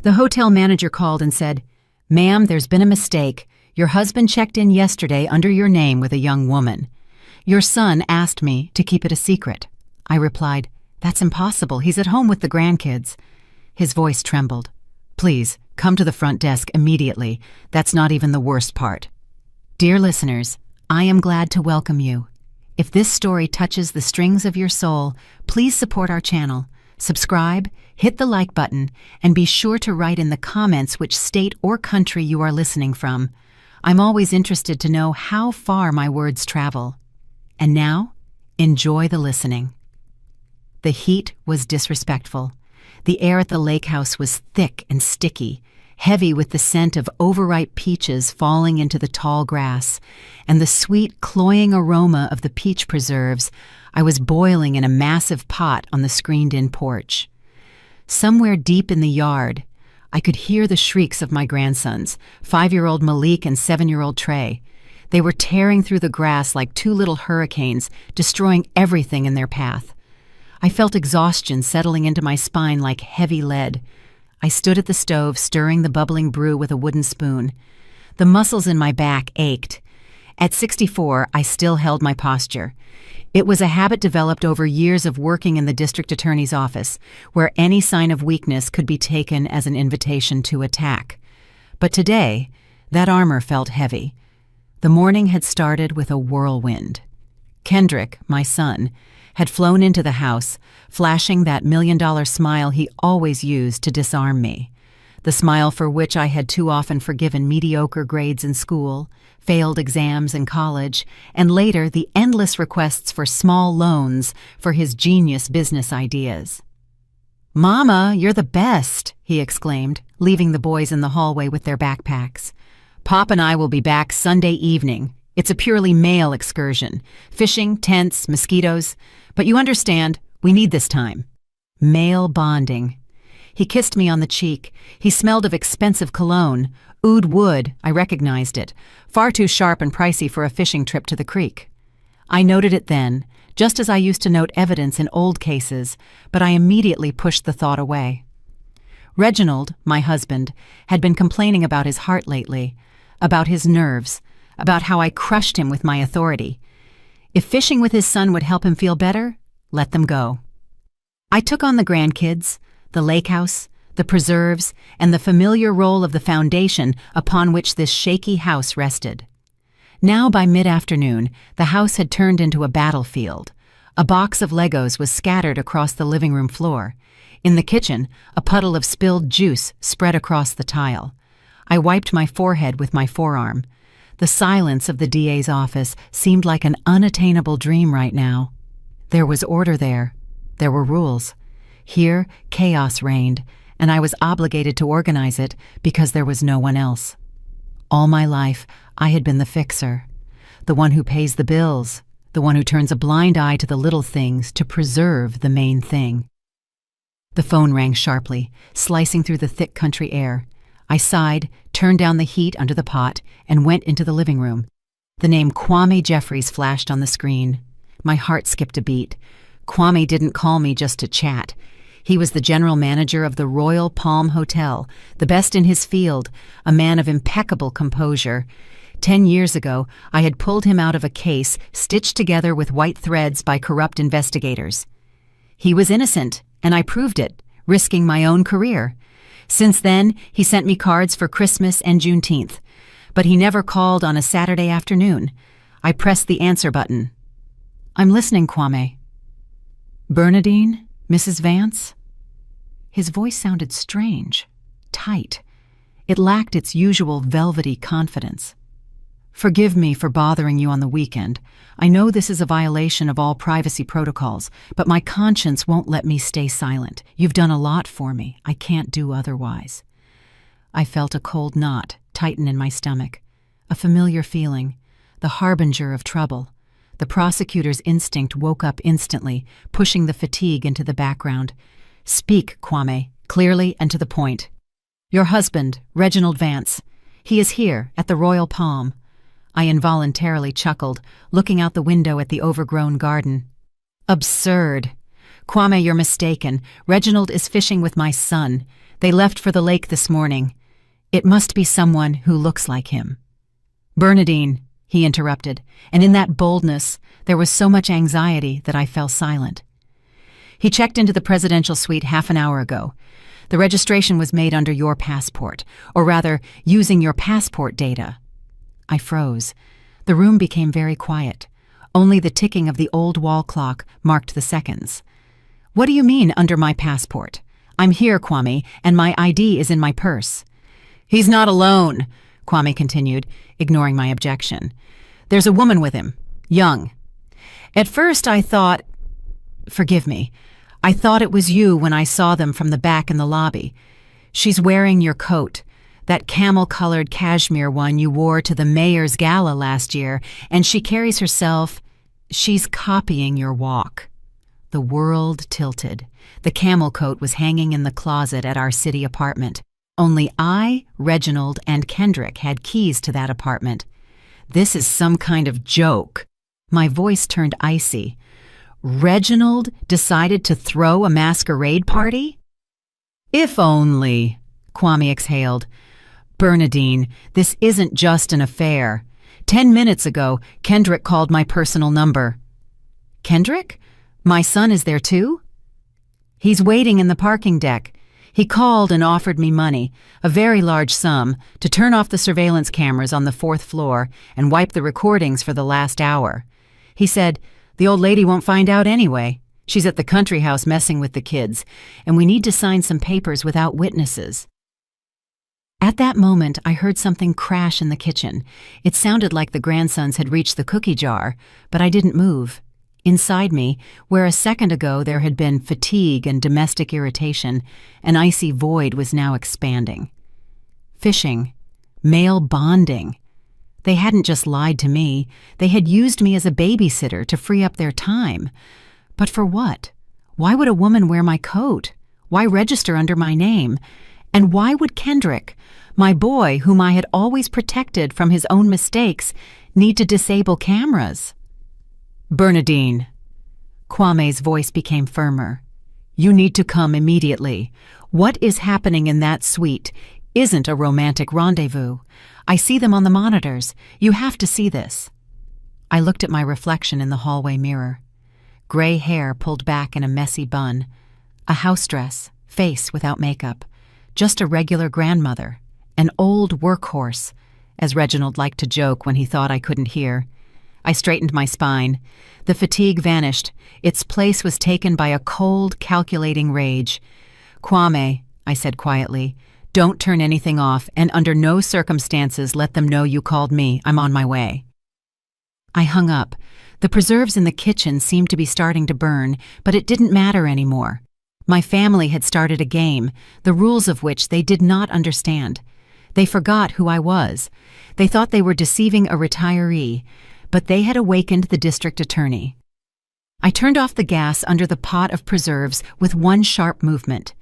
The hotel manager called and said, "Ma'am, there's been a mistake. Your husband checked in yesterday under your name with a young woman. Your son asked me to keep it a secret." I replied, "That's impossible. He's at home with the grandkids." His voice trembled. "Please, come to the front desk immediately. That's not even the worst part." Dear listeners, I am glad to welcome you. If this story touches the strings of your soul, please support our channel. Subscribe, hit the like button, and be sure to write in the comments which state or country you are listening from. I'm always interested to know how far my words travel. And now, enjoy the listening. The heat was disrespectful. The air at the lake house was thick and sticky, heavy with the scent of overripe peaches falling into the tall grass, and the sweet, cloying aroma of the peach preserves I was boiling in a massive pot on the screened-in porch. Somewhere deep in the yard, I could hear the shrieks of my grandsons, 5-year-old Malik and 7-year-old Trey. They were tearing through the grass like two little hurricanes, destroying everything in their path. I felt exhaustion settling into my spine like heavy lead. I stood at the stove, stirring the bubbling brew with a wooden spoon. The muscles in my back ached. At 64, I still held my posture. It was a habit developed over years of working in the district attorney's office, where any sign of weakness could be taken as an invitation to attack. But today, that armor felt heavy. The morning had started with a whirlwind. Kendrick, my son, had flown into the house, flashing that $1,000,000 smile he always used to disarm me. The smile for which I had too often forgiven mediocre grades in school, failed exams in college, and later the endless requests for small loans for his genius business ideas. "Mama, you're the best," he exclaimed, leaving the boys in the hallway with their backpacks. "Pop and I will be back Sunday evening. It's a purely male excursion. Fishing, tents, mosquitoes. But you understand, we need this time." Male bonding. He kissed me on the cheek. He smelled of expensive cologne. Oud wood, I recognized it. Far too sharp and pricey for a fishing trip to the creek. I noted it then, just as I used to note evidence in old cases, but I immediately pushed the thought away. Reginald, my husband, had been complaining about his heart lately, about his nerves, about how I crushed him with my authority. If fishing with his son would help him feel better, let them go. I took on the grandkids, the lake house, the preserves, and the familiar role of the foundation upon which this shaky house rested. Now by mid-afternoon, the house had turned into a battlefield. A box of Legos was scattered across the living room floor. In the kitchen, a puddle of spilled juice spread across the tile. I wiped my forehead with my forearm. The silence of the DA's office seemed like an unattainable dream right now. There was order there. There were rules. Here, chaos reigned, and I was obligated to organize it because there was no one else. All my life, I had been the fixer, the one who pays the bills, the one who turns a blind eye to the little things to preserve the main thing. The phone rang sharply, slicing through the thick country air. I sighed, turned down the heat under the pot, and went into the living room. The name Kwame Jeffries flashed on the screen. My heart skipped a beat. Kwame didn't call me just to chat. He was the general manager of the Royal Palm Hotel, the best in his field, a man of impeccable composure. 10 years ago, I had pulled him out of a case stitched together with white threads by corrupt investigators. He was innocent, and I proved it, risking my own career. Since then, he sent me cards for Christmas and Juneteenth, but he never called on a Saturday afternoon. I pressed the answer button. "I'm listening, Kwame." "Bernadine? Mrs. Vance?" His voice sounded strange, tight. It lacked its usual velvety confidence. "Forgive me for bothering you on the weekend. I know this is a violation of all privacy protocols, but my conscience won't let me stay silent. You've done a lot for me. I can't do otherwise." I felt a cold knot tighten in my stomach, a familiar feeling, the harbinger of trouble. The prosecutor's instinct woke up instantly, pushing the fatigue into the background. "Speak, Kwame, clearly and to the point." "Your husband, Reginald Vance. He is here, at the Royal Palm." I involuntarily chuckled, looking out the window at the overgrown garden. "Absurd. Kwame, you're mistaken. Reginald is fishing with my son. They left for the lake this morning. It must be someone who looks like him." "Bernadine," he interrupted, and in that boldness there was so much anxiety that I fell silent. "He checked into the presidential suite half an hour ago. The registration was made under your passport, or rather, using your passport data." I froze. The room became very quiet. Only the ticking of the old wall clock marked the seconds. "What do you mean, under my passport? I'm here, Kwame, and my ID is in my purse." "He's not alone," Kwame continued, ignoring my objection. "There's a woman with him, young. At first I thought... Forgive me. I thought it was you when I saw them from the back in the lobby. She's wearing your coat, that camel-colored cashmere one you wore to the mayor's gala last year, and she carries herself... She's copying your walk." The world tilted. The camel coat was hanging in the closet at our city apartment. Only I, Reginald, and Kendrick had keys to that apartment. This is some kind of joke. My voice turned icy. Reginald decided to throw a masquerade party? "If only," Kwame exhaled. "Bernadine, this isn't just an affair. 10 minutes ago, Kendrick called my personal number." "Kendrick? My son is there too?" "He's waiting in the parking deck. He called and offered me money, a very large sum, to turn off the surveillance cameras on the 4th floor and wipe the recordings for the last hour. He said, 'The old lady won't find out anyway. She's at the country house messing with the kids, and we need to sign some papers without witnesses.'" At that moment, I heard something crash in the kitchen. It sounded like the grandsons had reached the cookie jar, but I didn't move. Inside me, where a second ago there had been fatigue and domestic irritation, an icy void was now expanding. Fishing. Male bonding. They hadn't just lied to me. They had used me as a babysitter to free up their time. But for what? Why would a woman wear my coat? Why register under my name? And why would Kendrick, my boy whom I had always protected from his own mistakes, need to disable cameras? "Bernadine." Kwame's voice became firmer. "You need to come immediately. What is happening in that suite isn't a romantic rendezvous. I see them on the monitors. You have to see this." I looked at my reflection in the hallway mirror. Gray hair pulled back in a messy bun. A house dress, face without makeup. Just a regular grandmother. An old workhorse, as Reginald liked to joke when he thought I couldn't hear. I straightened my spine. The fatigue vanished. Its place was taken by a cold, calculating rage. "Kwame," I said quietly, "don't turn anything off, and under no circumstances let them know you called me. I'm on my way." I hung up. The preserves in the kitchen seemed to be starting to burn, but it didn't matter anymore. My family had started a game, the rules of which they did not understand. They forgot who I was. They thought they were deceiving a retiree, but they had awakened the district attorney. I turned off the gas under the pot of preserves with one sharp movement.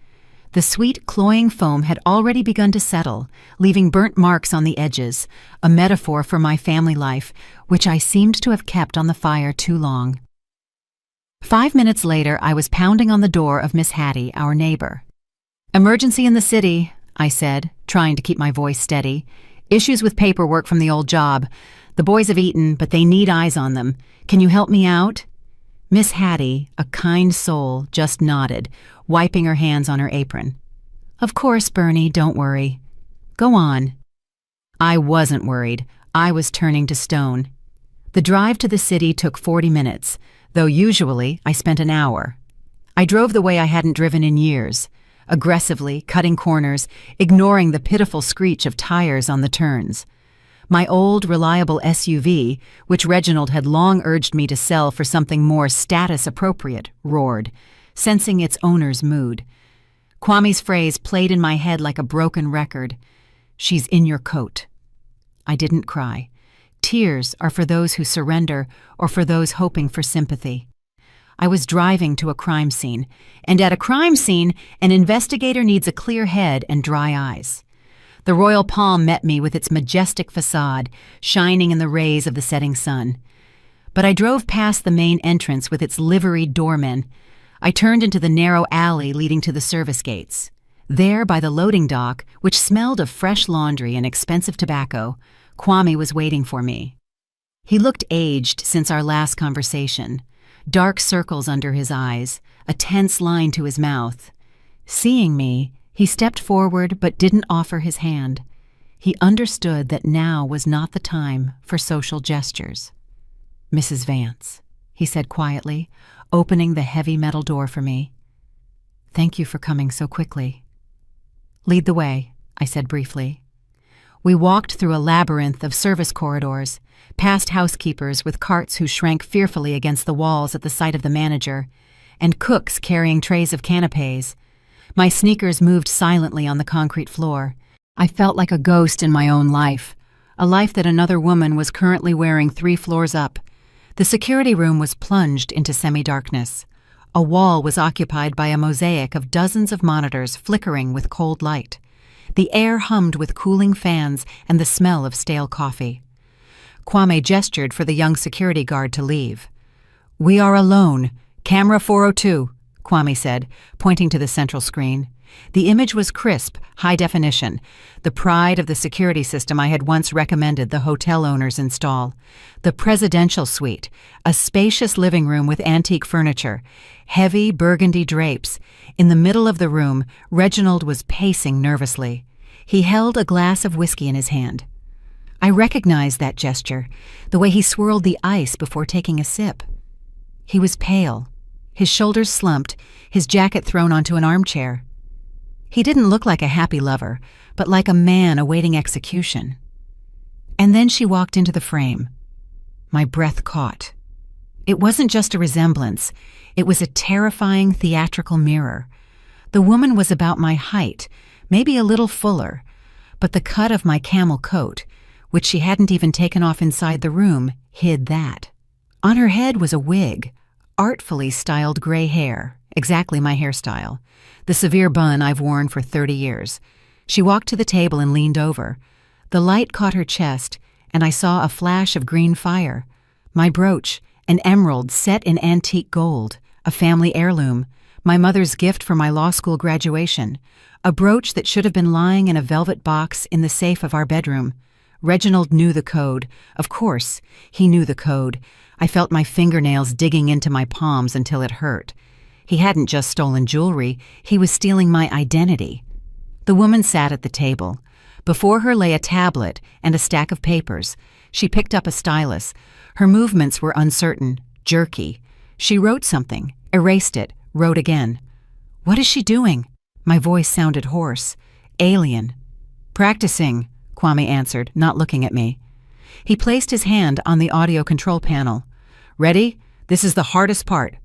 The sweet, cloying foam had already begun to settle, leaving burnt marks on the edges, a metaphor for my family life, which I seemed to have kept on the fire too long. 5 minutes later, I was pounding on the door of Miss Hattie, our neighbor. "Emergency in the city," I said, trying to keep my voice steady. "Issues with paperwork from the old job. The boys have eaten, but they need eyes on them. Can you help me out?" Miss Hattie, a kind soul, just nodded, wiping her hands on her apron. "Of course, Bernie, don't worry. Go on." I wasn't worried. I was turning to stone. The drive to the city took 40 minutes, though usually I spent an hour. I drove the way I hadn't driven in years, aggressively, cutting corners, ignoring the pitiful screech of tires on the turns. My old, reliable SUV, which Reginald had long urged me to sell for something more status-appropriate, roared, sensing its owner's mood. Kwame's phrase played in my head like a broken record. "She's in your coat." I didn't cry. Tears are for those who surrender or for those hoping for sympathy. I was driving to a crime scene, and at a crime scene, an investigator needs a clear head and dry eyes. The Royal Palm met me with its majestic facade, shining in the rays of the setting sun. But I drove past the main entrance with its liveried doormen. I turned into the narrow alley leading to the service gates. There, by the loading dock, which smelled of fresh laundry and expensive tobacco, Kwame was waiting for me. He looked aged since our last conversation, dark circles under his eyes, a tense line to his mouth. Seeing me, he stepped forward but didn't offer his hand. He understood that now was not the time for social gestures. "Mrs. Vance," he said quietly, opening the heavy metal door for me. "Thank you for coming so quickly." "Lead the way," I said briefly. We walked through a labyrinth of service corridors, past housekeepers with carts who shrank fearfully against the walls at the sight of the manager, and cooks carrying trays of canapés. My sneakers moved silently on the concrete floor. I felt like a ghost in my own life, a life that another woman was currently wearing 3 floors up. The security room was plunged into semi-darkness. A wall was occupied by a mosaic of dozens of monitors flickering with cold light. The air hummed with cooling fans and the smell of stale coffee. Kwame gestured for the young security guard to leave. "We are alone. Camera 402, Kwame said, pointing to the central screen. The image was crisp, high definition, the pride of the security system I had once recommended the hotel owners install. The presidential suite, a spacious living room with antique furniture, heavy burgundy drapes. In the middle of the room, Reginald was pacing nervously. He held a glass of whiskey in his hand. I recognized that gesture, the way he swirled the ice before taking a sip. He was pale, his shoulders slumped, his jacket thrown onto an armchair. He didn't look like a happy lover, but like a man awaiting execution. And then she walked into the frame. My breath caught. It wasn't just a resemblance. It was a terrifying theatrical mirror. The woman was about my height, maybe a little fuller, but the cut of my camel coat, which she hadn't even taken off inside the room, hid that. On her head was a wig, artfully styled gray hair, exactly my hairstyle, the severe bun I've worn for 30 years. She walked to the table and leaned over. The light caught her chest, and I saw a flash of green fire. My brooch, an emerald set in antique gold, a family heirloom, my mother's gift for my law school graduation, a brooch that should have been lying in a velvet box in the safe of our bedroom. Reginald knew the code. Of course, he knew the code. I felt my fingernails digging into my palms until it hurt. He hadn't just stolen jewelry, he was stealing my identity. The woman sat at the table. Before her lay a tablet and a stack of papers. She picked up a stylus. Her movements were uncertain, jerky. She wrote something, erased it, wrote again. "What is she doing?" My voice sounded hoarse. "Alien." "Practicing," Kwame answered, not looking at me. He placed his hand on the audio control panel. "Ready? This is the hardest part."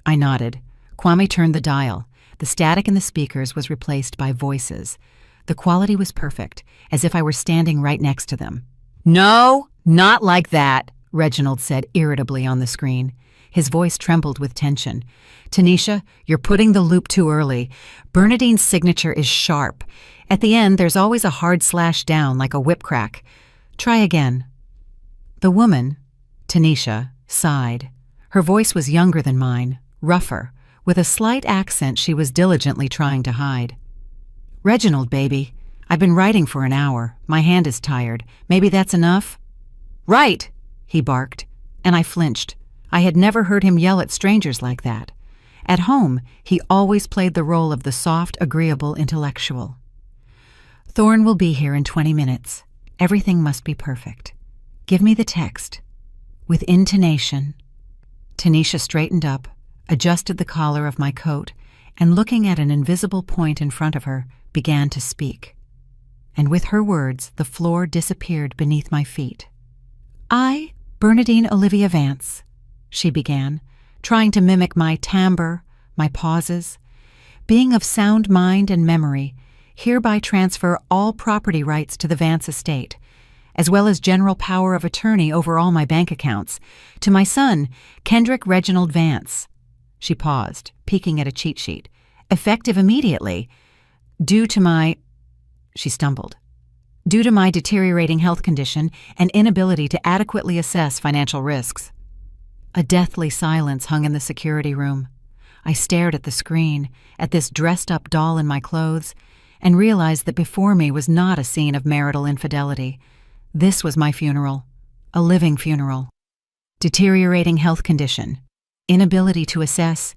I nodded. Kwame turned the dial. The static in the speakers was replaced by voices. The quality was perfect, as if I were standing right next to them. "No, not like that," Reginald said irritably on the screen. His voice trembled with tension. "Tanisha, you're putting the loop too early. Bernadine's signature is sharp. At the end, there's always a hard slash down like a whip crack. Try again." The woman, Tanisha, sighed. Her voice was younger than mine, rougher, with a slight accent she was diligently trying to hide. "Reginald, baby, I've been writing for an hour. My hand is tired. Maybe that's enough?" "Right," he barked, and I flinched. I had never heard him yell at strangers like that. At home, he always played the role of the soft, agreeable intellectual. "Thorne will be here in 20 minutes. Everything must be perfect. Give me the text." With intonation. Tanisha straightened up, adjusted the collar of my coat, and looking at an invisible point in front of her, began to speak. And with her words, the floor disappeared beneath my feet. "I, Bernadine Olivia Vance," she began, trying to mimic my timbre, my pauses, "being of sound mind and memory, hereby transfer all property rights to the Vance estate, as well as general power of attorney over all my bank accounts, to my son, Kendrick Reginald Vance." She paused, peeking at a cheat sheet. "Effective immediately. Due to my..." She stumbled. "Due to my deteriorating health condition and inability to adequately assess financial risks." A deathly silence hung in the security room. I stared at the screen, at this dressed-up doll in my clothes, and realized that before me was not a scene of marital infidelity. This was my funeral, a living funeral. Deteriorating health condition, inability to assess.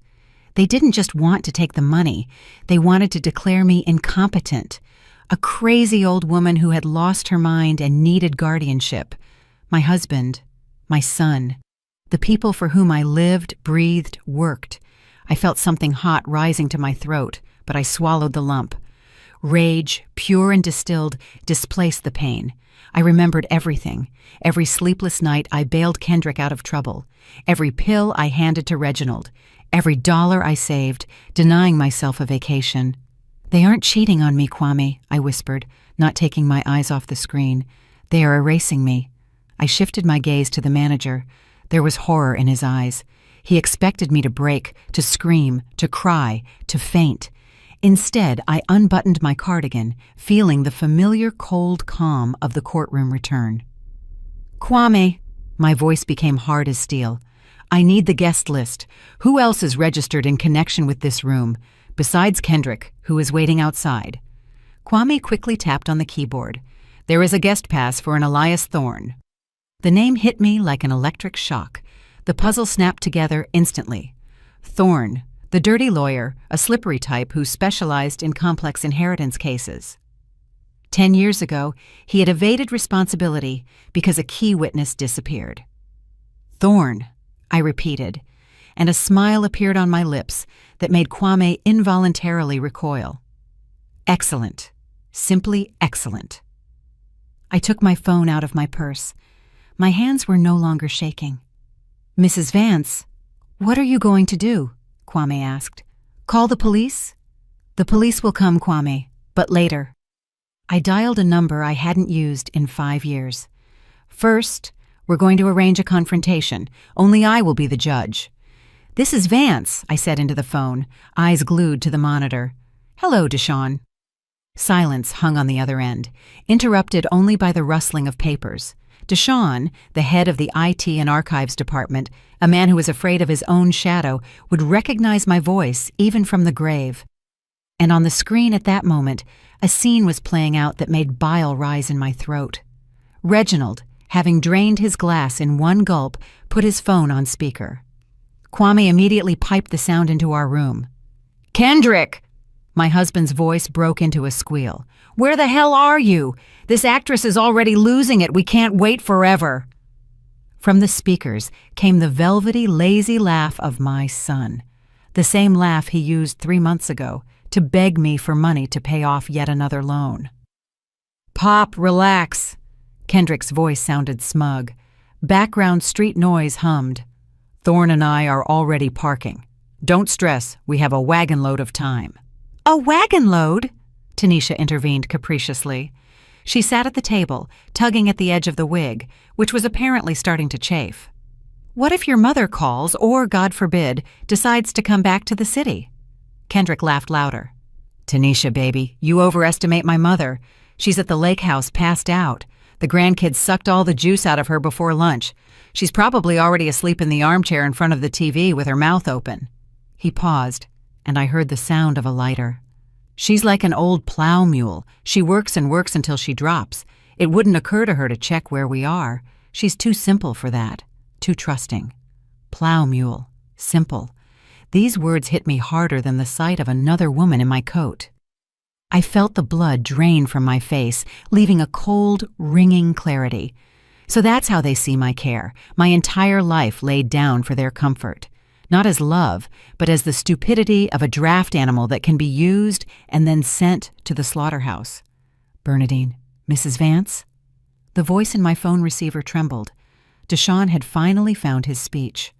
They didn't just want to take the money, they wanted to declare me incompetent, a crazy old woman who had lost her mind and needed guardianship. My husband, my son, the people for whom I lived, breathed, worked. I felt something hot rising to my throat, but I swallowed the lump. Rage, pure and distilled, displaced the pain. I remembered everything. Every sleepless night I bailed Kendrick out of trouble. Every pill I handed to Reginald. Every dollar I saved, denying myself a vacation. "They aren't cheating on me, Kwame," I whispered, not taking my eyes off the screen. "They are erasing me." I shifted my gaze to the manager. There was horror in his eyes. He expected me to break, to scream, to cry, to faint. Instead, I unbuttoned my cardigan, feeling the familiar cold calm of the courtroom return. "Kwame," my voice became hard as steel. "I need the guest list. Who else is registered in connection with this room, besides Kendrick, who is waiting outside?" Kwame quickly tapped on the keyboard. "There is a guest pass for an Elias Thorne." The name hit me like an electric shock. The puzzle snapped together instantly. Thorne, the dirty lawyer, a slippery type who specialized in complex inheritance cases. 10 years ago, he had evaded responsibility because a key witness disappeared. "Thorne," I repeated, and a smile appeared on my lips that made Kwame involuntarily recoil. "Excellent. Simply excellent." I took my phone out of my purse. My hands were no longer shaking. "Mrs. Vance, what are you going to do?" Kwame asked. "Call the police?" "The police will come, Kwame, but later." I dialed a number I hadn't used in 5 years. "First, we're going to arrange a confrontation. Only I will be the judge." "This is Vance," I said into the phone, eyes glued to the monitor. "Hello, Deshawn." Silence hung on the other end, interrupted only by the rustling of papers. Deshawn, the head of the IT and Archives department, a man who was afraid of his own shadow, would recognize my voice even from the grave. And on the screen at that moment, a scene was playing out that made bile rise in my throat. Reginald, having drained his glass in one gulp, put his phone on speaker. Kwame immediately piped the sound into our room. "Kendrick!" My husband's voice broke into a squeal. "Where the hell are you? This actress is already losing it. We can't wait forever." From the speakers came the velvety, lazy laugh of my son, the same laugh he used 3 months ago to beg me for money to pay off yet another loan. "Pop, relax." Kendrick's voice sounded smug. Background street noise hummed. "Thorne and I are already parking. Don't stress, we have a wagon load of time." "A wagon load?" Tanisha intervened capriciously. She sat at the table, tugging at the edge of the wig, which was apparently starting to chafe. "What if your mother calls or, God forbid, decides to come back to the city?" Kendrick laughed louder. "Tanisha, baby, you overestimate my mother. She's at the lake house passed out. The grandkids sucked all the juice out of her before lunch. She's probably already asleep in the armchair in front of the TV with her mouth open." He paused, and I heard the sound of a lighter. "She's like an old plow mule. She works and works until she drops. It wouldn't occur to her to check where we are. She's too simple for that, too trusting." Plow mule, simple. These words hit me harder than the sight of another woman in my coat. I felt the blood drain from my face, leaving a cold, ringing clarity. So that's how they see my care, my entire life laid down for their comfort. Not as love, but as the stupidity of a draft animal that can be used and then sent to the slaughterhouse. "Bernadine, Mrs. Vance?" The voice in my phone receiver trembled. Deshawn had finally found his speech.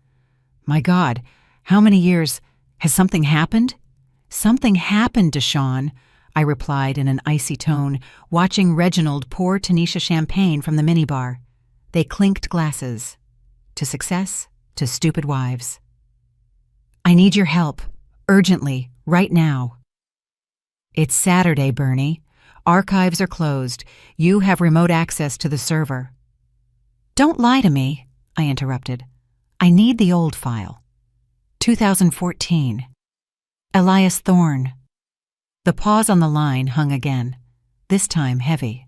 "My God, how many years? Has something happened?" "Something happened, Deshawn," I replied in an icy tone, watching Reginald pour Tanisha champagne from the minibar. They clinked glasses. To success, to stupid wives. "I need your help, urgently, right now." "It's Saturday, Bernie. Archives are closed. You have remote access to the server." "Don't lie to me," I interrupted. "I need the old file." 2014. Elias Thorne. The pause on the line hung again, this time heavy.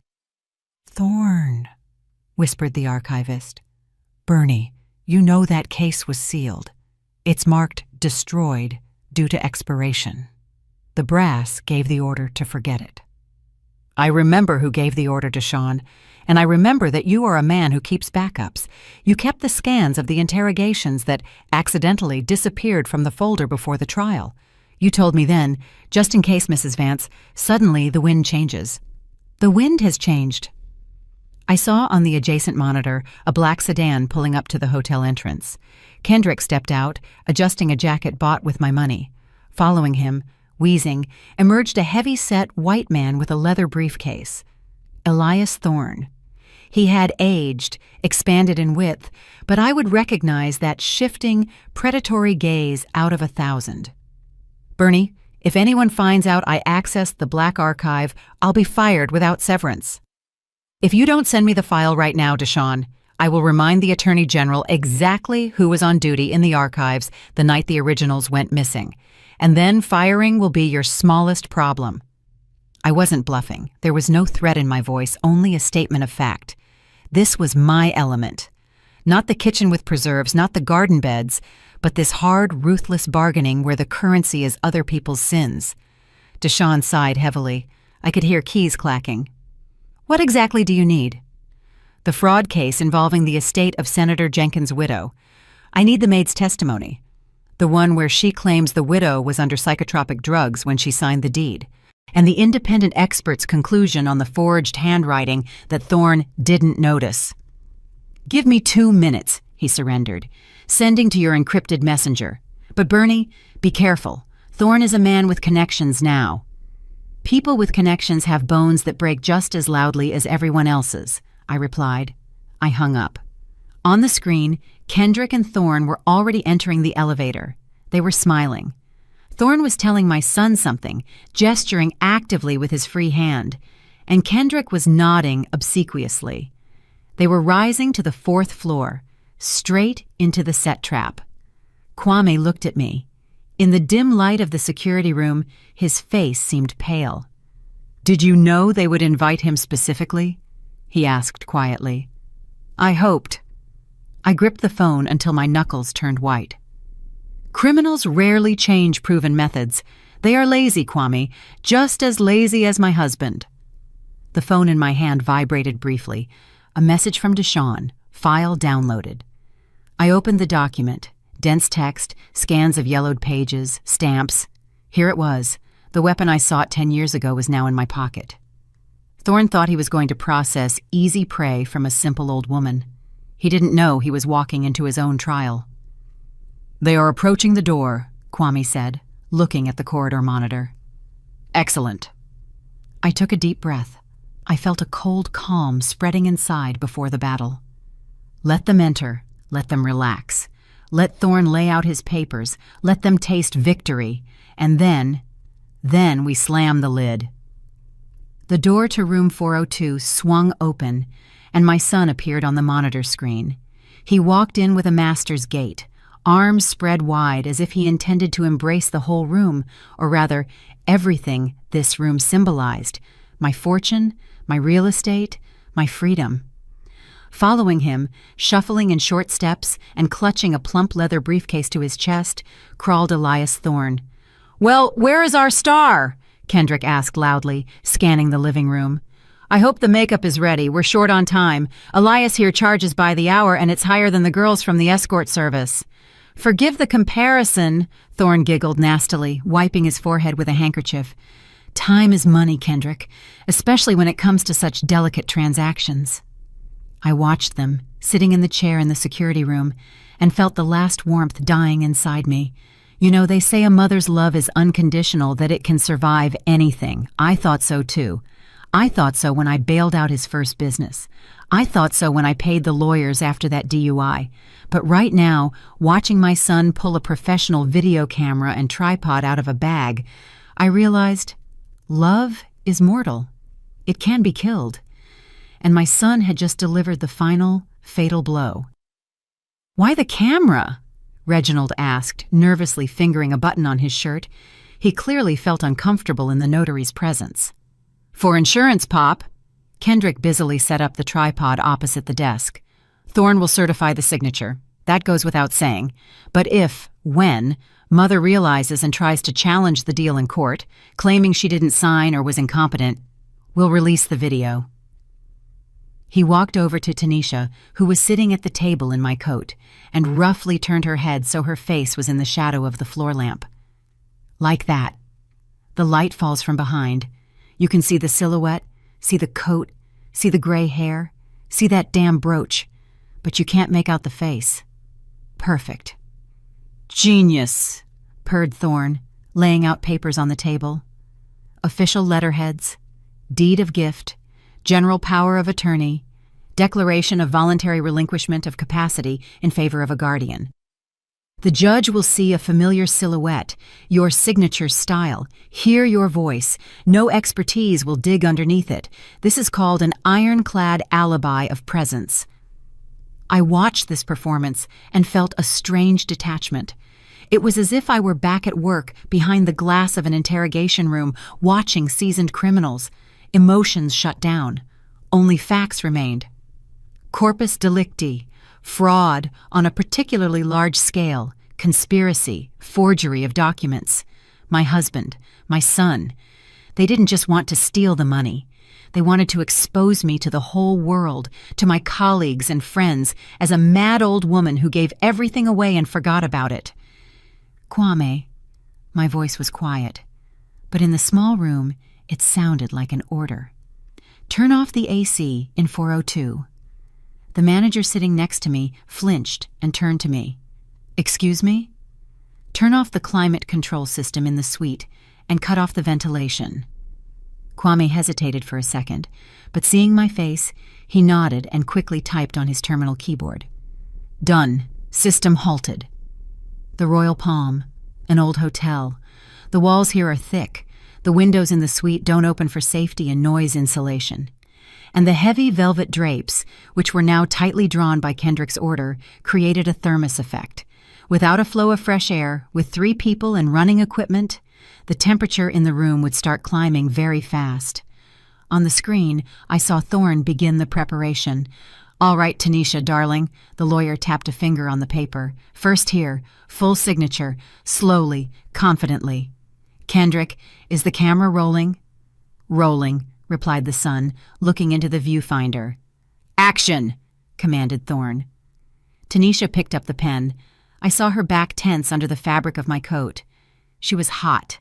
Thorne, whispered the archivist. Bernie, you know that case was sealed. It's marked destroyed due to expiration. The brass gave the order to forget it. I remember who gave the order, Deshawn, and I remember that you are a man who keeps backups. You kept the scans of the interrogations that accidentally disappeared from the folder before the trial. You told me then, just in case, Mrs. Vance, suddenly the wind changes. The wind has changed. I saw on the adjacent monitor a black sedan pulling up to the hotel entrance. Kendrick stepped out, adjusting a jacket bought with my money. Following him, wheezing, emerged a heavy-set white man with a leather briefcase. Elias Thorne. He had aged, expanded in width, but I would recognize that shifting, predatory gaze out of 1,000. Bernie, if anyone finds out I accessed the Black Archive, I'll be fired without severance. If you don't send me the file right now, Deshawn, I will remind the Attorney General exactly who was on duty in the archives the night the originals went missing, and then firing will be your smallest problem. I wasn't bluffing. There was no threat in my voice, only a statement of fact. This was my element. Not the kitchen with preserves, not the garden beds, but this hard, ruthless bargaining where the currency is other people's sins. Deshawn sighed heavily. I could hear keys clacking. What exactly do you need? The fraud case involving the estate of Senator Jenkins' widow. I need the maid's testimony. The one where she claims the widow was under psychotropic drugs when she signed the deed. And the independent expert's conclusion on the forged handwriting that Thorne didn't notice. Give me 2 minutes, he surrendered, sending to your encrypted messenger. But Bernie, be careful. Thorne is a man with connections now. People with connections have bones that break just as loudly as everyone else's, I replied. I hung up. On the screen, Kendrick and Thorne were already entering the elevator. They were smiling. Thorne was telling my son something, gesturing actively with his free hand, and Kendrick was nodding obsequiously. They were rising to the 4th floor, straight into the set trap. Kwame looked at me. In the dim light of the security room, his face seemed pale. Did you know they would invite him specifically? He asked quietly. I hoped. I gripped the phone until my knuckles turned white. Criminals rarely change proven methods. They are lazy, Kwame, just as lazy as my husband. The phone in my hand vibrated briefly. A message from Deshawn, file downloaded. I opened the document, dense text, scans of yellowed pages, stamps. Here it was. The weapon I sought 10 years ago was now in my pocket. Thorne thought he was going to process easy prey from a simple old woman. He didn't know he was walking into his own trial. They are approaching the door, Kwame said, looking at the corridor monitor. Excellent. I took a deep breath. I felt a cold calm spreading inside before the battle. Let them enter. Let them relax. Let Thorne lay out his papers. Let them taste victory. And then we slam the lid. The door to room 402 swung open, and my son appeared on the monitor screen. He walked in with a master's gait, arms spread wide as if he intended to embrace the whole room, or rather, everything this room symbolized: my fortune, my real estate, my freedom. Following him, shuffling in short steps and clutching a plump leather briefcase to his chest, crawled Elias Thorne. Well, where is our star? Kendrick asked loudly, scanning the living room. I hope the makeup is ready. We're short on time. Elias here charges by the hour, and it's higher than the girls from the escort service. Forgive the comparison, Thorne giggled nastily, wiping his forehead with a handkerchief. Time is money, Kendrick, especially when it comes to such delicate transactions. I watched them, sitting in the chair in the security room, and felt the last warmth dying inside me. You know, they say a mother's love is unconditional, that it can survive anything. I thought so, too. I thought so when I bailed out his first business. I thought so when I paid the lawyers after that DUI. But right now, watching my son pull a professional video camera and tripod out of a bag, I realized love is mortal. It can be killed. And my son had just delivered the final, fatal blow. Why the camera? Reginald asked, nervously fingering a button on his shirt. He clearly felt uncomfortable in the notary's presence. "For insurance, Pop." Kendrick busily set up the tripod opposite the desk. "Thorne will certify the signature. That goes without saying. But when, Mother realizes and tries to challenge the deal in court, claiming she didn't sign or was incompetent, we'll release the video." He walked over to Tanisha, who was sitting at the table in my coat, and roughly turned her head so her face was in the shadow of the floor lamp. Like that. The light falls from behind. You can see the silhouette, see the coat, see the gray hair, see that damn brooch, but you can't make out the face. Perfect. "Genius," purred Thorne, laying out papers on the table. Official letterheads, deed of gift, general power of attorney, declaration of voluntary relinquishment of capacity in favor of a guardian. The judge will see a familiar silhouette, your signature style, hear your voice. No expertise will dig underneath it. This is called an ironclad alibi of presence. I watched this performance and felt a strange detachment. It was as if I were back at work behind the glass of an interrogation room watching seasoned criminals. Emotions shut down. Only facts remained. Corpus delicti, fraud on a particularly large scale, conspiracy, forgery of documents. My husband, my son. They didn't just want to steal the money. They wanted to expose me to the whole world, to my colleagues and friends, as a mad old woman who gave everything away and forgot about it. "Kwame." My voice was quiet, but in the small room, it sounded like an order. "Turn off the AC in 402. The manager sitting next to me flinched and turned to me. "Excuse me?" "Turn off the climate control system in the suite and cut off the ventilation." Kwame hesitated for a second, but seeing my face, he nodded and quickly typed on his terminal keyboard. "Done. System halted." The Royal Palm, an old hotel. The walls here are thick. The windows in the suite don't open for safety and noise insulation. And the heavy velvet drapes, which were now tightly drawn by Kendrick's order, created a thermos effect. Without a flow of fresh air, with 3 people and running equipment, the temperature in the room would start climbing very fast. On the screen, I saw Thorne begin the preparation. "All right, Tanisha, darling," the lawyer tapped a finger on the paper. "First here, full signature, slowly, confidently." "Kendrick, is the camera rolling?" "Rolling," replied the son, looking into the viewfinder. "Action!" commanded Thorne. Tanisha picked up the pen. I saw her back tense under the fabric of my coat. She was hot.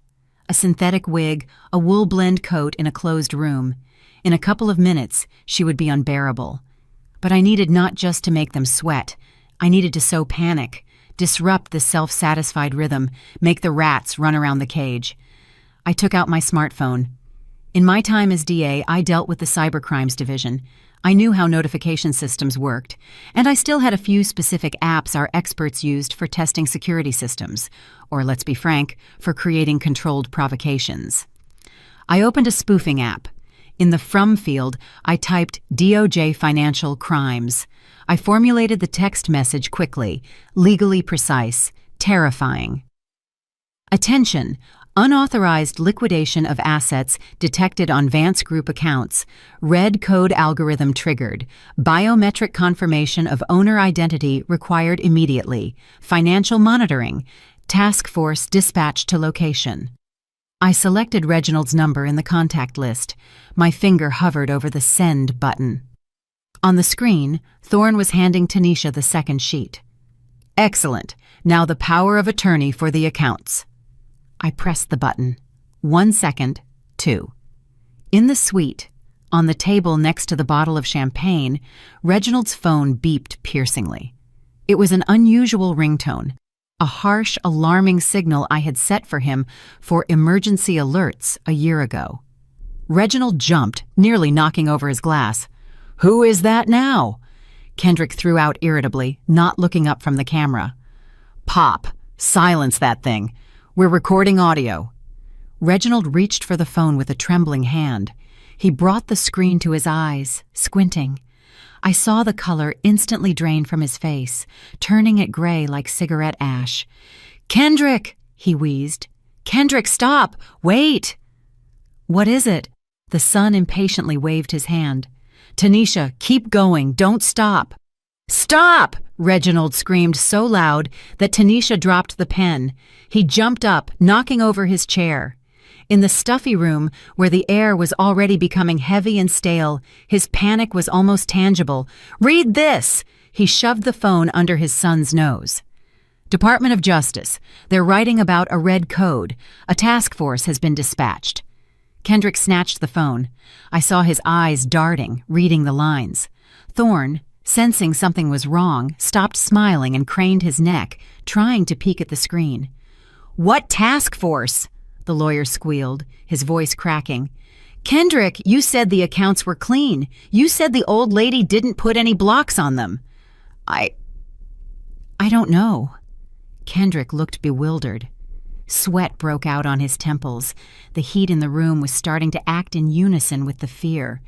A synthetic wig, a wool blend coat in a closed room. In a couple of minutes, she would be unbearable. But I needed not just to make them sweat. I needed to sow panic, disrupt the self-satisfied rhythm, make the rats run around the cage. I took out my smartphone. In my time as DA, I dealt with the Cybercrimes Division. I knew how notification systems worked, and I still had a few specific apps our experts used for testing security systems, or let's be frank, for creating controlled provocations. I opened a spoofing app. In the From field, I typed DOJ Financial Crimes. I formulated the text message quickly, legally precise, terrifying. "Attention! Unauthorized liquidation of assets detected on Vance Group accounts. Red code algorithm triggered. Biometric confirmation of owner identity required immediately. Financial monitoring. Task force dispatched to location." I selected Reginald's number in the contact list. My finger hovered over the send button. On the screen, Thorne was handing Tanisha the second sheet. "Excellent. Now the power of attorney for the accounts." I pressed the button. 1 second, 2. In the suite, on the table next to the bottle of champagne, Reginald's phone beeped piercingly. It was an unusual ringtone, a harsh, alarming signal I had set for him for emergency alerts a year ago. Reginald jumped, nearly knocking over his glass. "Who is that now?" Kendrick threw out irritably, not looking up from the camera. "Pop, silence that thing. We're recording audio." Reginald reached for the phone with a trembling hand. He brought the screen to his eyes, squinting. I saw the color instantly drain from his face, turning it gray like cigarette ash. "Kendrick!" he wheezed. Kendrick, stop! Wait! What is it? The son impatiently waved his hand. Tanisha, keep going. Don't stop. Stop! Reginald screamed so loud that Tanisha dropped the pen. He jumped up, knocking over his chair. In the stuffy room, where the air was already becoming heavy and stale, his panic was almost tangible. Read this! He shoved the phone under his son's nose. Department of Justice. They're writing about a red code. A task force has been dispatched. Kendrick snatched the phone. I saw his eyes darting, reading the lines. Thorne, sensing something was wrong, stopped smiling and craned his neck, trying to peek at the screen. What task force? The lawyer squealed, his voice cracking. Kendrick, you said the accounts were clean. You said the old lady didn't put any blocks on them. I don't know. Kendrick looked bewildered. Sweat broke out on his temples. The heat in the room was starting to act in unison with the fear.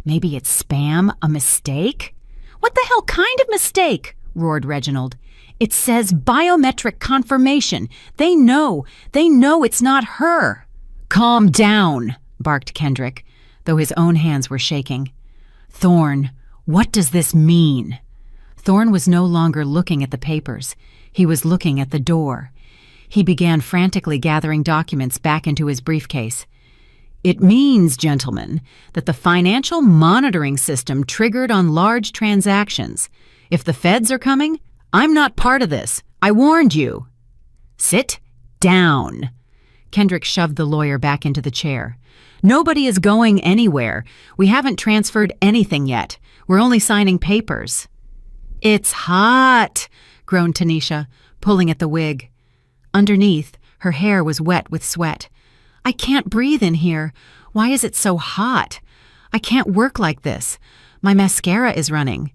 Maybe it's spam, a mistake? What the hell kind of mistake? Roared Reginald. It says biometric confirmation. They know it's not her. Calm down, barked Kendrick, though his own hands were shaking. Thorne, what does this mean? Thorne was no longer looking at the papers. He was looking at the door. He began frantically gathering documents back into his briefcase. It means, gentlemen, that the financial monitoring system triggered on large transactions. If the feds are coming, I'm not part of this. I warned you. Sit down. Kendrick shoved the lawyer back into the chair. Nobody is going anywhere. We haven't transferred anything yet. We're only signing papers. It's hot, groaned Tanisha, pulling at the wig. Underneath, her hair was wet with sweat. I can't breathe in here. Why is it so hot? I can't work like this. My mascara is running.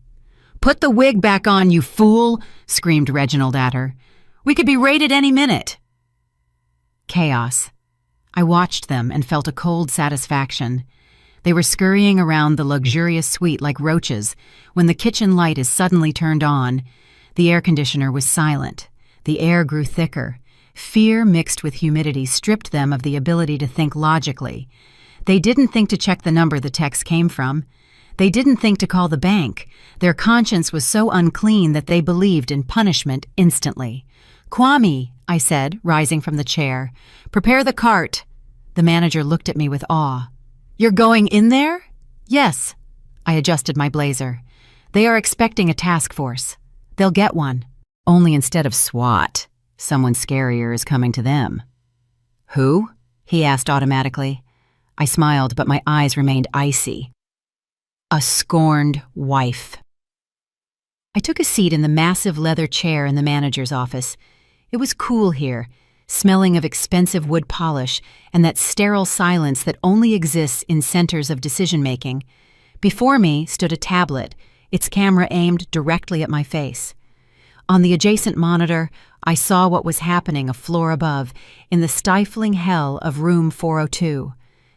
Put the wig back on, you fool, screamed Reginald at her. We could be raided any minute. Chaos. I watched them and felt a cold satisfaction. They were scurrying around the luxurious suite like roaches when the kitchen light is suddenly turned on. The air conditioner was silent. The air grew thicker. Fear mixed with humidity stripped them of the ability to think logically. They didn't think to check the number the text came from. They didn't think to call the bank. Their conscience was so unclean that they believed in punishment instantly. Kwame, I said, rising from the chair. Prepare the cart. The manager looked at me with awe. You're going in there? Yes. I adjusted my blazer. They are expecting a task force. They'll get one. Only instead of SWAT, someone scarier is coming to them. Who? He asked automatically. I smiled, but my eyes remained icy. A scorned wife. I took a seat in the massive leather chair in the manager's office. It was cool here, smelling of expensive wood polish and that sterile silence that only exists in centers of decision-making. Before me stood a tablet, its camera aimed directly at my face. On the adjacent monitor, I saw what was happening a floor above, in the stifling hell of room 402.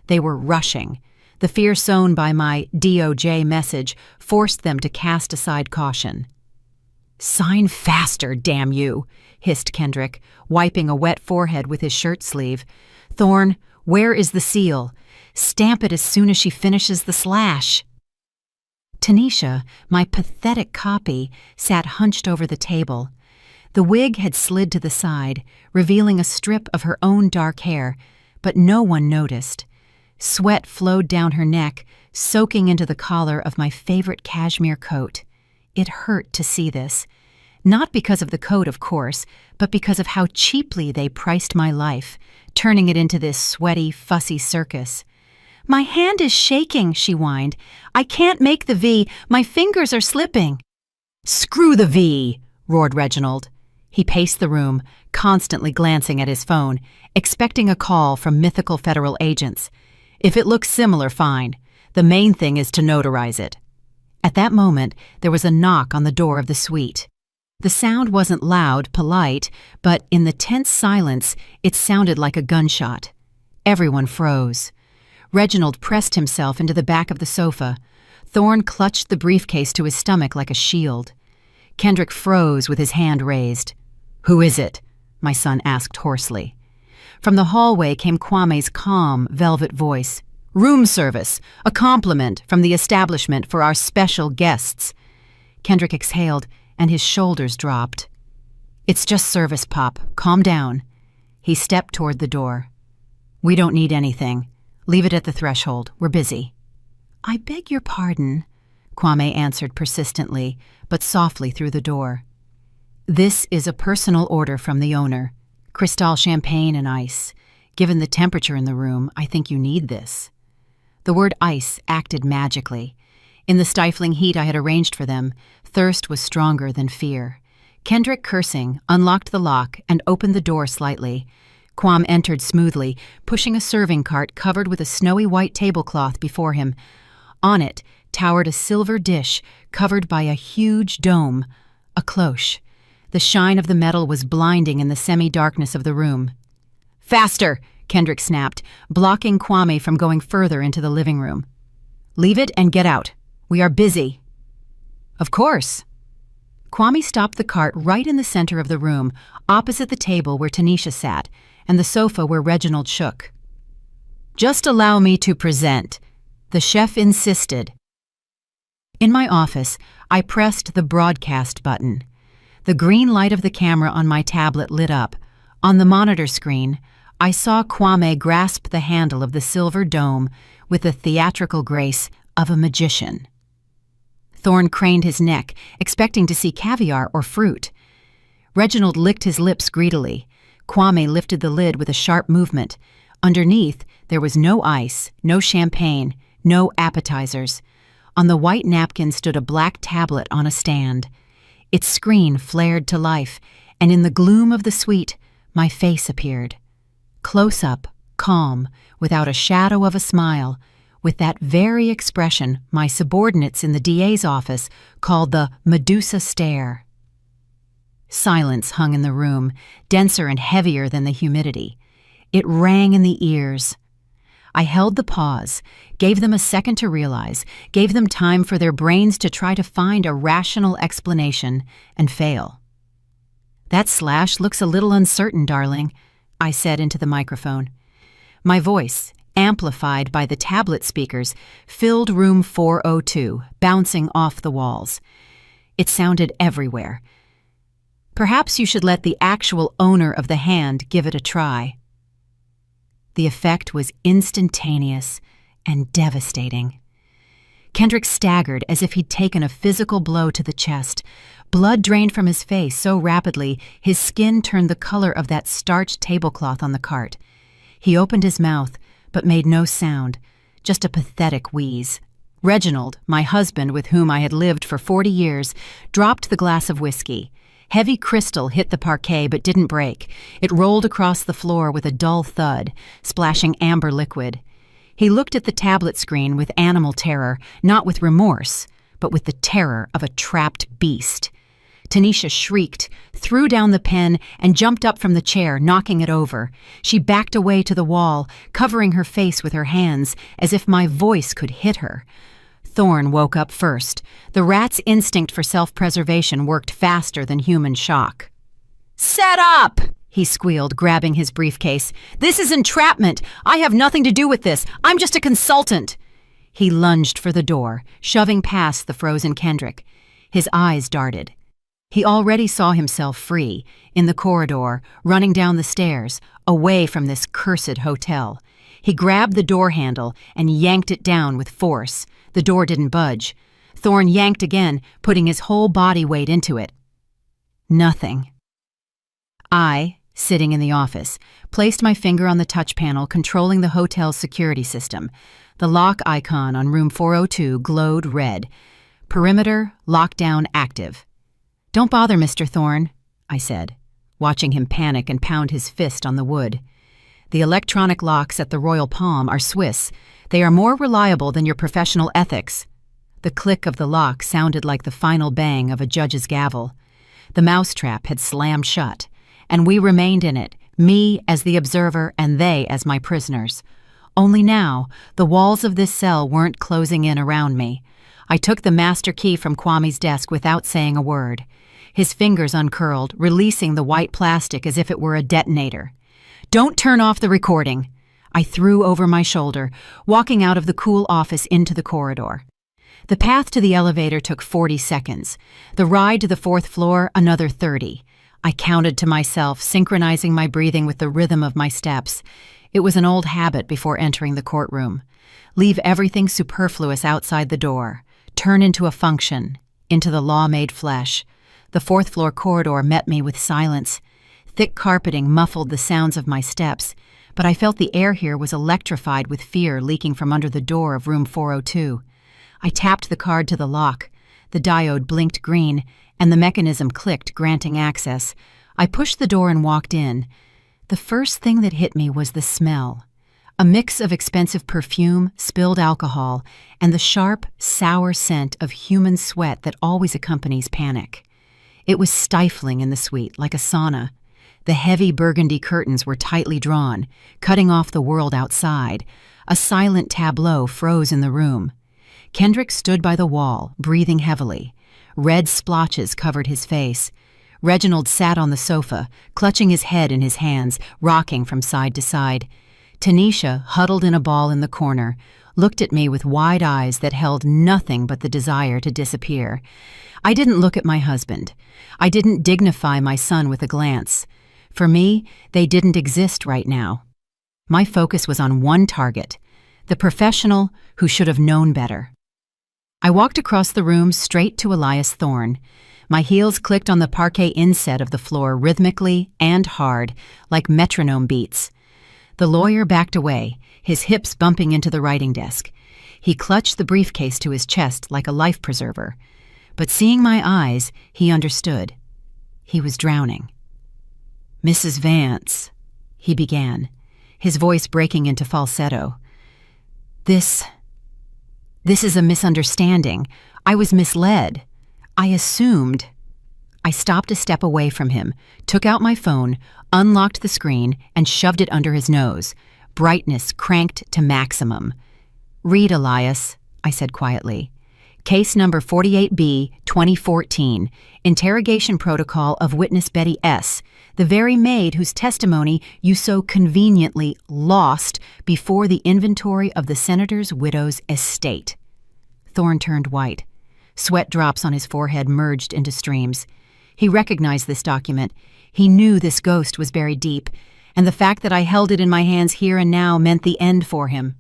They were rushing. The fear sown by my DOJ message forced them to cast aside caution. Sign faster, damn you, hissed Kendrick, wiping a wet forehead with his shirt sleeve. Thorne, where is the seal? Stamp it as soon as she finishes the slash. Tanisha, my pathetic copy, sat hunched over the table. The wig had slid to the side, revealing a strip of her own dark hair, but no one noticed. Sweat flowed down her neck, soaking into the collar of my favorite cashmere coat. It hurt to see this. Not because of the coat, of course, but because of how cheaply they priced my life, turning it into this sweaty, fussy circus. My hand is shaking, she whined. I can't make the V. My fingers are slipping. Screw the V, roared Reginald. He paced the room, constantly glancing at his phone, expecting a call from mythical federal agents. If it looks similar, fine. The main thing is to notarize it. At that moment, there was a knock on the door of the suite. The sound wasn't loud, polite, but in the tense silence, it sounded like a gunshot. Everyone froze. Reginald pressed himself into the back of the sofa. Thorne clutched the briefcase to his stomach like a shield. Kendrick froze with his hand raised. Who is it? My son asked hoarsely. From the hallway came Kwame's calm, velvet voice. "Room service, a compliment from the establishment for our special guests." Kendrick exhaled, and his shoulders dropped. "It's just service, Pop. Calm down." He stepped toward the door. "We don't need anything. Leave it at the threshold. We're busy." "I beg your pardon," Kwame answered persistently, but softly through the door. "This is a personal order from the owner. Cristal champagne and ice. Given the temperature in the room, I think you need this." The word ice acted magically. In the stifling heat I had arranged for them, thirst was stronger than fear. Kendrick, cursing, unlocked the lock and opened the door slightly. Kwame entered smoothly, pushing a serving cart covered with a snowy white tablecloth before him. On it towered a silver dish covered by a huge dome, a cloche. The shine of the metal was blinding in the semi-darkness of the room. "Faster!" Kendrick snapped, blocking Kwame from going further into the living room. "Leave it and get out. We are busy." "Of course." Kwame stopped the cart right in the center of the room, opposite the table where Tanisha sat, and the sofa where Reginald shook. "Just allow me to present," the chef insisted. In my office, I pressed the broadcast button. The green light of the camera on my tablet lit up. On the monitor screen, I saw Kwame grasp the handle of the silver dome with the theatrical grace of a magician. Thorne craned his neck, expecting to see caviar or fruit. Reginald licked his lips greedily. Kwame lifted the lid with a sharp movement. Underneath, there was no ice, no champagne, no appetizers. On the white napkin stood a black tablet on a stand. Its screen flared to life, and in the gloom of the suite, my face appeared. Close up, calm, without a shadow of a smile, with that very expression my subordinates in the DA's office called the Medusa stare. Silence hung in the room, denser and heavier than the humidity. It rang in the ears. I held the pause, gave them a second to realize, gave them time for their brains to try to find a rational explanation and fail. "That slash looks a little uncertain, darling," I said into the microphone. My voice, amplified by the tablet speakers, filled room 402, bouncing off the walls. It sounded everywhere. "Perhaps you should let the actual owner of the hand give it a try." The effect was instantaneous and devastating. Kendrick staggered as if he'd taken a physical blow to the chest. Blood drained from his face so rapidly his skin turned the color of that starched tablecloth on the cart. He opened his mouth, but made no sound, just a pathetic wheeze. Reginald, my husband with whom I had lived for 40 years, dropped the glass of whiskey. Heavy crystal hit the parquet but didn't break. It rolled across the floor with a dull thud, splashing amber liquid. He looked at the tablet screen with animal terror, not with remorse, but with the terror of a trapped beast. Tanisha shrieked, threw down the pen, and jumped up from the chair, knocking it over. She backed away to the wall, covering her face with her hands, as if my voice could hit her. Thorne woke up first. The rat's instinct for self-preservation worked faster than human shock. "Set up!" he squealed, grabbing his briefcase. "This is entrapment! I have nothing to do with this! I'm just a consultant!" He lunged for the door, shoving past the frozen Kendrick. His eyes darted. He already saw himself free, in the corridor, running down the stairs, away from this cursed hotel. He grabbed the door handle and yanked it down with force. The door didn't budge. Thorne yanked again, putting his whole body weight into it. Nothing. I, sitting in the office, placed my finger on the touch panel controlling the hotel's security system. The lock icon on room 402 glowed red. Perimeter lockdown active. "Don't bother, Mr. Thorne," I said, watching him panic and pound his fist on the wood. "The electronic locks at the Royal Palm are Swiss. They are more reliable than your professional ethics." The click of the lock sounded like the final bang of a judge's gavel. The mousetrap had slammed shut, and we remained in it, me as the observer and they as my prisoners. Only now, the walls of this cell weren't closing in around me. I took the master key from Kwame's desk without saying a word. His fingers uncurled, releasing the white plastic as if it were a detonator. Don't turn off the recording. I threw over my shoulder, walking out of the cool office into the corridor. The path to the elevator took 40 seconds. The ride to the 4th floor, another 30. I counted to myself, synchronizing my breathing with the rhythm of my steps. It was an old habit before entering the courtroom. Leave everything superfluous outside the door. Turn into a function, into the law-made flesh. The 4th floor corridor met me with silence. Thick carpeting muffled the sounds of my steps, but I felt the air here was electrified with fear leaking from under the door of room 402. I tapped the card to the lock. The diode blinked green, and the mechanism clicked, granting access. I pushed the door and walked in. The first thing that hit me was the smell. A mix of expensive perfume, spilled alcohol, and the sharp, sour scent of human sweat that always accompanies panic. It was stifling in the suite, like a sauna. The heavy burgundy curtains were tightly drawn, cutting off the world outside. A silent tableau froze in the room. Kendrick stood by the wall, breathing heavily. Red splotches covered his face. Reginald sat on the sofa, clutching his head in his hands, rocking from side to side. Tanisha, huddled in a ball in the corner, looked at me with wide eyes that held nothing but the desire to disappear. I didn't look at my husband. I didn't dignify my son with a glance. For me, they didn't exist right now. My focus was on one target, the professional who should have known better. I walked across the room straight to Elias Thorne. My heels clicked on the parquet inset of the floor rhythmically and hard, like metronome beats. The lawyer backed away, his hips bumping into the writing desk. He clutched the briefcase to his chest like a life preserver. But seeing my eyes, he understood. He was drowning. "Mrs. Vance," he began, his voice breaking into falsetto. This is a misunderstanding. I was misled. I assumed." I stopped a step away from him, took out my phone, unlocked the screen, and shoved it under his nose, brightness cranked to maximum. "Read, Elias," I said quietly. "Case number 48B, 2014, interrogation protocol of witness Betty S., the very maid whose testimony you so conveniently lost before the inventory of the senator's widow's estate." Thorne turned white. Sweat drops on his forehead merged into streams. He recognized this document. He knew this ghost was buried deep, and the fact that I held it in my hands here and now meant the end for him.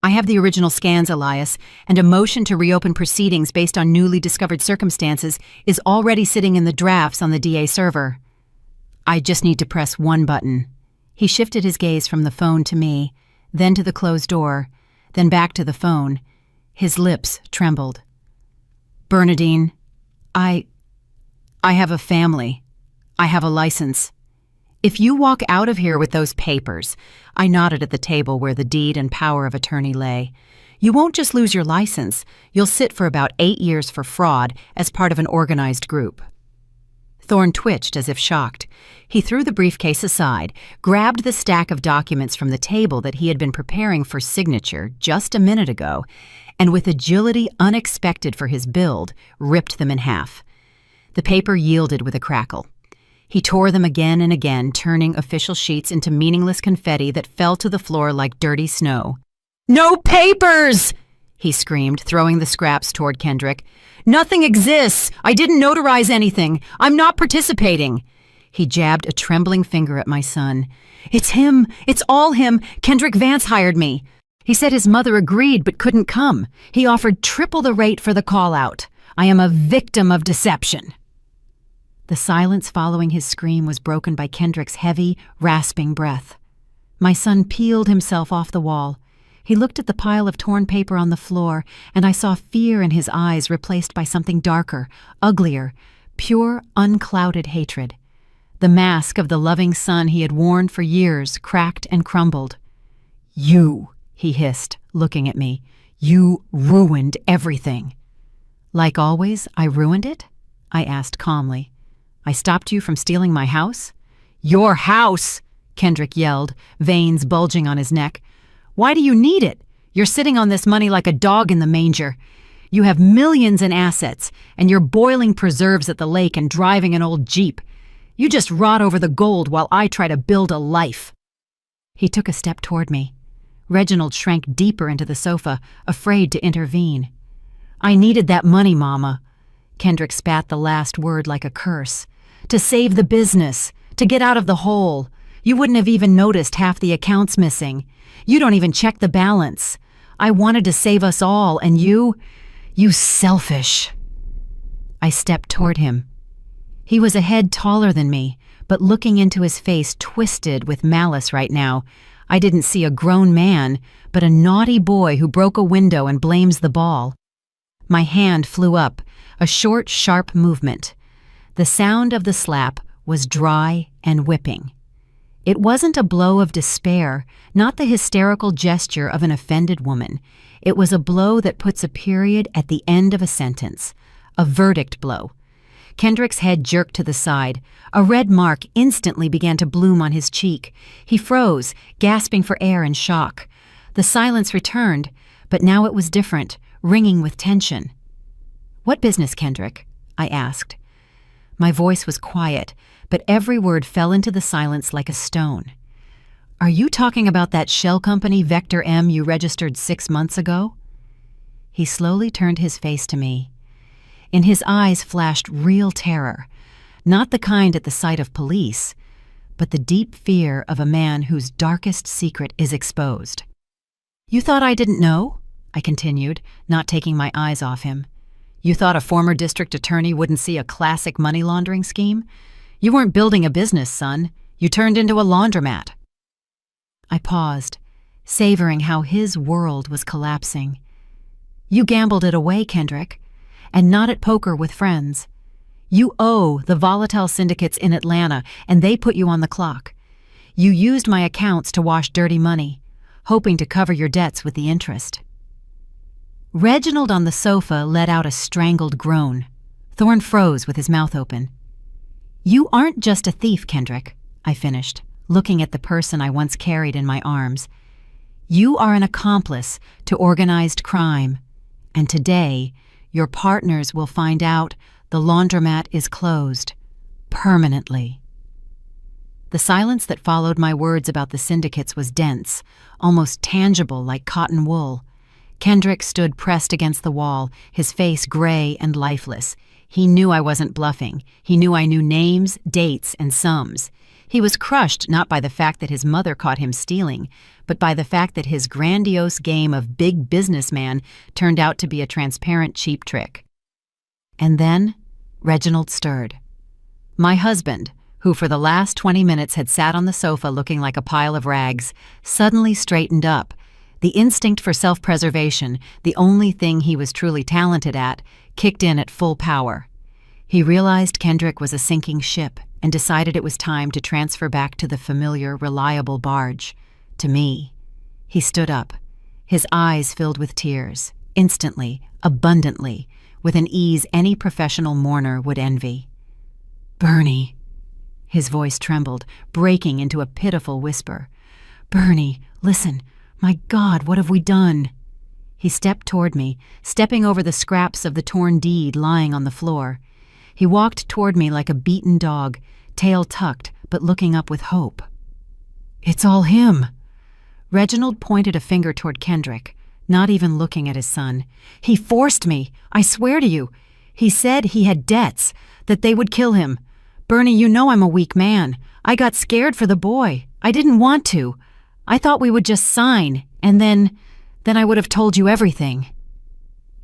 "I have the original scans, Elias, and a motion to reopen proceedings based on newly discovered circumstances is already sitting in the drafts on the DA server. I just need to press one button." He shifted his gaze from the phone to me, then to the closed door, then back to the phone. His lips trembled. "Bernadine, I have a family. I have a license. If you walk out of here with those papers," I nodded at the table where the deed and power of attorney lay, "you won't just lose your license, you'll sit for about 8 years for fraud as part of an organized group." Thorne twitched as if shocked. He threw the briefcase aside, grabbed the stack of documents from the table that he had been preparing for signature just a minute ago, and with agility unexpected for his build, ripped them in half. The paper yielded with a crackle. He tore them again and again, turning official sheets into meaningless confetti that fell to the floor like dirty snow. "No papers!" he screamed, throwing the scraps toward Kendrick. "Nothing exists! I didn't notarize anything! I'm not participating!" He jabbed a trembling finger at my son. "It's him! It's all him! Kendrick Vance hired me! He said his mother agreed but couldn't come. He offered triple the rate for the call-out. I am a victim of deception." The silence following his scream was broken by Kendrick's heavy, rasping breath. My son peeled himself off the wall. He looked at the pile of torn paper on the floor, and I saw fear in his eyes replaced by something darker, uglier, pure, unclouded hatred. The mask of the loving son he had worn for years cracked and crumbled. "You," he hissed, looking at me. "You ruined everything." "Like always, I ruined it?" I asked calmly. "I stopped you from stealing my house?" "Your house!" Kendrick yelled, veins bulging on his neck. "Why do you need it? You're sitting on this money like a dog in the manger. You have millions in assets, and you're boiling preserves at the lake and driving an old Jeep. You just rot over the gold while I try to build a life." He took a step toward me. Reginald shrank deeper into the sofa, afraid to intervene. "I needed that money, Mama." Kendrick spat the last word like a curse. "To save the business, to get out of the hole. You wouldn't have even noticed half the accounts missing. You don't even check the balance. I wanted to save us all, and you selfish." I stepped toward him. He was a head taller than me, but looking into his face twisted with malice right now, I didn't see a grown man, but a naughty boy who broke a window and blames the ball. My hand flew up, a short, sharp movement. The sound of the slap was dry and whipping. It wasn't a blow of despair, not the hysterical gesture of an offended woman. It was a blow that puts a period at the end of a sentence, a verdict blow. Kendrick's head jerked to the side. A red mark instantly began to bloom on his cheek. He froze, gasping for air in shock. The silence returned, but now it was different, ringing with tension. "What business, Kendrick?" I asked. My voice was quiet, but every word fell into the silence like a stone. "Are you talking about that shell company, Vector M, you registered 6 months ago?" He slowly turned his face to me. In his eyes flashed real terror, not the kind at the sight of police, but the deep fear of a man whose darkest secret is exposed. "You thought I didn't know?" I continued, not taking my eyes off him. "You thought a former district attorney wouldn't see a classic money laundering scheme? You weren't building a business, son. You turned into a laundromat." I paused, savoring how his world was collapsing. "You gambled it away, Kendrick, and not at poker with friends. You owe the volatile syndicates in Atlanta, and they put you on the clock. You used my accounts to wash dirty money, hoping to cover your debts with the interest." Reginald on the sofa let out a strangled groan. Thorne froze with his mouth open. "You aren't just a thief, Kendrick," I finished, looking at the person I once carried in my arms. "You are an accomplice to organized crime, and today your partners will find out the laundromat is closed. Permanently." The silence that followed my words about the syndicates was dense, almost tangible like cotton wool. Kendrick stood pressed against the wall, his face gray and lifeless. He knew I wasn't bluffing. He knew I knew names, dates, and sums. He was crushed not by the fact that his mother caught him stealing, but by the fact that his grandiose game of big businessman turned out to be a transparent cheap trick. And then Reginald stirred. My husband, who for the last 20 minutes had sat on the sofa looking like a pile of rags, suddenly straightened up. The instinct for self-preservation, the only thing he was truly talented at, kicked in at full power. He realized Kendrick was a sinking ship and decided it was time to transfer back to the familiar, reliable barge, to me. He stood up, his eyes filled with tears, instantly, abundantly, with an ease any professional mourner would envy. "Bernie," his voice trembled, breaking into a pitiful whisper. "Bernie, listen, my God, what have we done?" He stepped toward me, stepping over the scraps of the torn deed lying on the floor. He walked toward me like a beaten dog, tail tucked, but looking up with hope. "It's all him." Reginald pointed a finger toward Kendrick, not even looking at his son. "He forced me, I swear to you. He said he had debts, that they would kill him. Bernie, you know I'm a weak man. I got scared for the boy. I didn't want to. I thought we would just sign, and then I would have told you everything."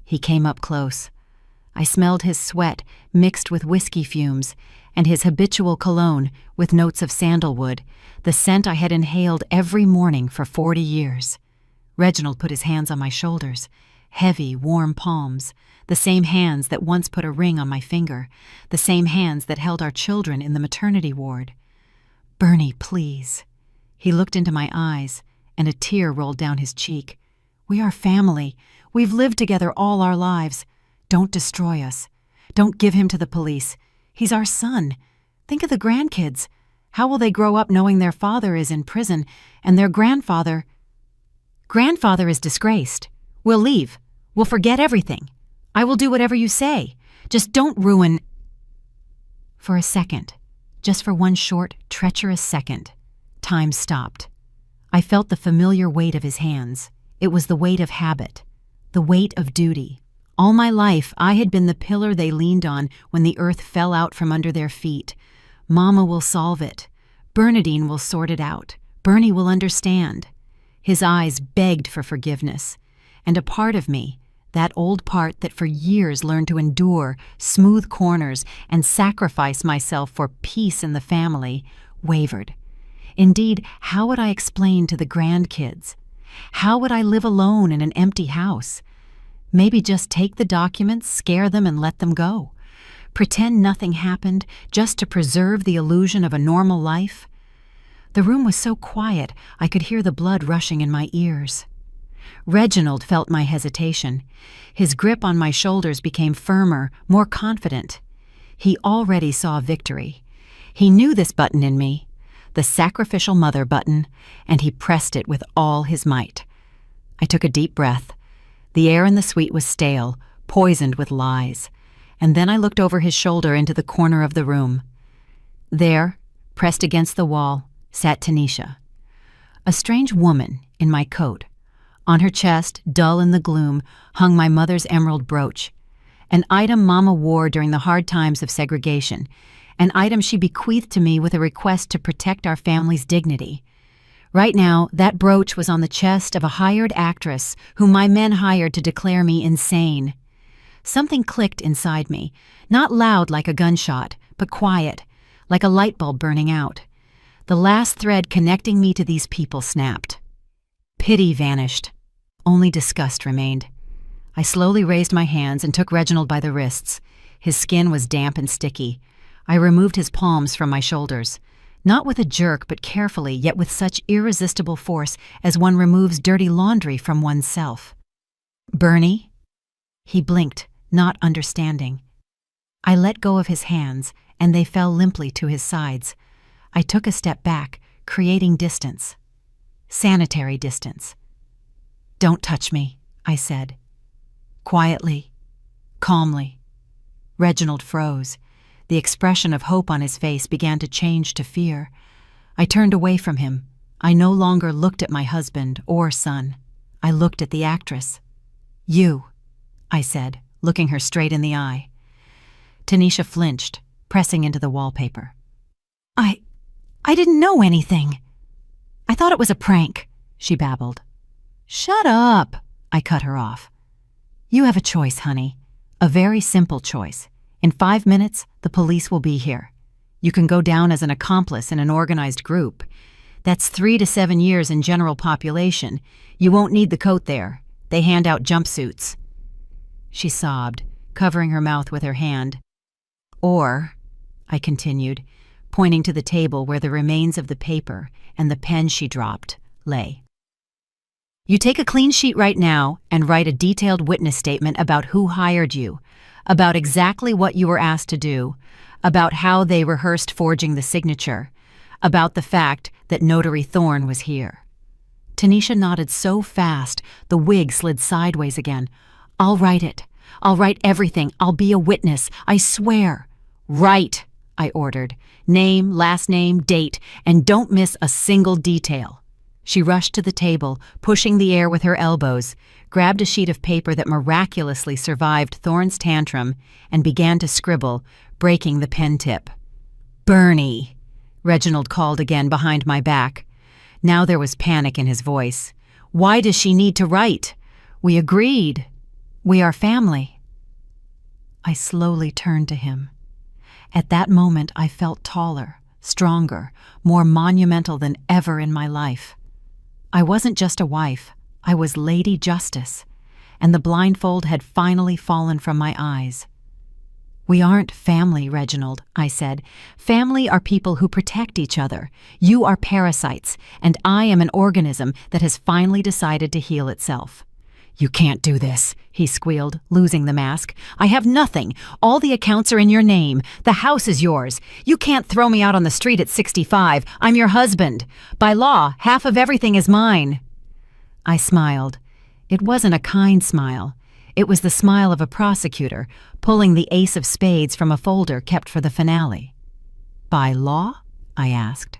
He came up close. I smelled his sweat mixed with whiskey fumes, and his habitual cologne with notes of sandalwood, the scent I had inhaled every morning for 40 years. Reginald put his hands on my shoulders, heavy, warm palms, the same hands that once put a ring on my finger, the same hands that held our children in the maternity ward. "Bernie, please." He looked into my eyes, and a tear rolled down his cheek. "We are family. We've lived together all our lives. Don't destroy us. Don't give him to the police. He's our son. Think of the grandkids. How will they grow up knowing their father is in prison and their grandfather is disgraced? We'll leave. We'll forget everything. I will do whatever you say. Just don't ruin—" For a second, just for one short, treacherous second, time stopped. I felt the familiar weight of his hands. It was the weight of habit, the weight of duty. All my life, I had been the pillar they leaned on when the earth fell out from under their feet. Mama will solve it. Bernadine will sort it out. Bernie will understand. His eyes begged for forgiveness. And a part of me, that old part that for years learned to endure smooth corners and sacrifice myself for peace in the family, wavered. Indeed, how would I explain to the grandkids? How would I live alone in an empty house? Maybe just take the documents, scare them, and let them go. Pretend nothing happened, just to preserve the illusion of a normal life. The room was so quiet, I could hear the blood rushing in my ears. Reginald felt my hesitation. His grip on my shoulders became firmer, more confident. He already saw victory. He knew this button in me, the sacrificial mother button, and he pressed it with all his might. I took a deep breath. The air in the suite was stale, poisoned with lies. And then I looked over his shoulder into the corner of the room. There, pressed against the wall, sat Tanisha. A strange woman in my coat. On her chest, dull in the gloom, hung my mother's emerald brooch, an item Mama wore during the hard times of segregation, an item she bequeathed to me with a request to protect our family's dignity. Right now, that brooch was on the chest of a hired actress whom my men hired to declare me insane. Something clicked inside me, not loud like a gunshot, but quiet, like a light bulb burning out. The last thread connecting me to these people snapped. Pity vanished. Only disgust remained. I slowly raised my hands and took Reginald by the wrists. His skin was damp and sticky. I removed his palms from my shoulders. Not with a jerk, but carefully, yet with such irresistible force as one removes dirty laundry from oneself. Bernie? He blinked, not understanding. I let go of his hands, and they fell limply to his sides. I took a step back, creating distance. Sanitary distance. "Don't touch me," I said. Quietly, calmly. Reginald froze. The expression of hope on his face began to change to fear. I turned away from him. I no longer looked at my husband or son. I looked at the actress. "You," I said, looking her straight in the eye. Tanisha flinched, pressing into the wallpaper. I didn't know anything. I thought it was a prank," she babbled. "Shut up," I cut her off. "You have a choice, honey. A very simple choice. In 5 minutes, the police will be here. You can go down as an accomplice in an organized group. That's 3 to 7 years in general population. You won't need the coat there. They hand out jumpsuits." She sobbed, covering her mouth with her hand. "Or," I continued, pointing to the table where the remains of the paper and the pen she dropped lay. "You take a clean sheet right now and write a detailed witness statement about who hired you, about exactly what you were asked to do, about how they rehearsed forging the signature, about the fact that Notary Thorne was here." Tanisha nodded so fast, the wig slid sideways again. "I'll write it. I'll write everything. I'll be a witness. I swear." "Write," I ordered. "Name, last name, date, and don't miss a single detail." She rushed to the table, pushing the air with her elbows, grabbed a sheet of paper that miraculously survived Thorne's tantrum, and began to scribble, breaking the pen tip. "Bernie," Reginald called again behind my back. Now there was panic in his voice. "Why does she need to write? We agreed. We are family." I slowly turned to him. At that moment, I felt taller, stronger, more monumental than ever in my life. I wasn't just a wife. I was Lady Justice, and the blindfold had finally fallen from my eyes. "We aren't family, Reginald," I said. "Family are people who protect each other. You are parasites, and I am an organism that has finally decided to heal itself." "You can't do this," he squealed, losing the mask. "I have nothing. All the accounts are in your name. The house is yours. You can't throw me out on the street at 65. I'm your husband. By law, half of everything is mine." I smiled. It wasn't a kind smile. It was the smile of a prosecutor, pulling the ace of spades from a folder kept for the finale. "By law?" I asked.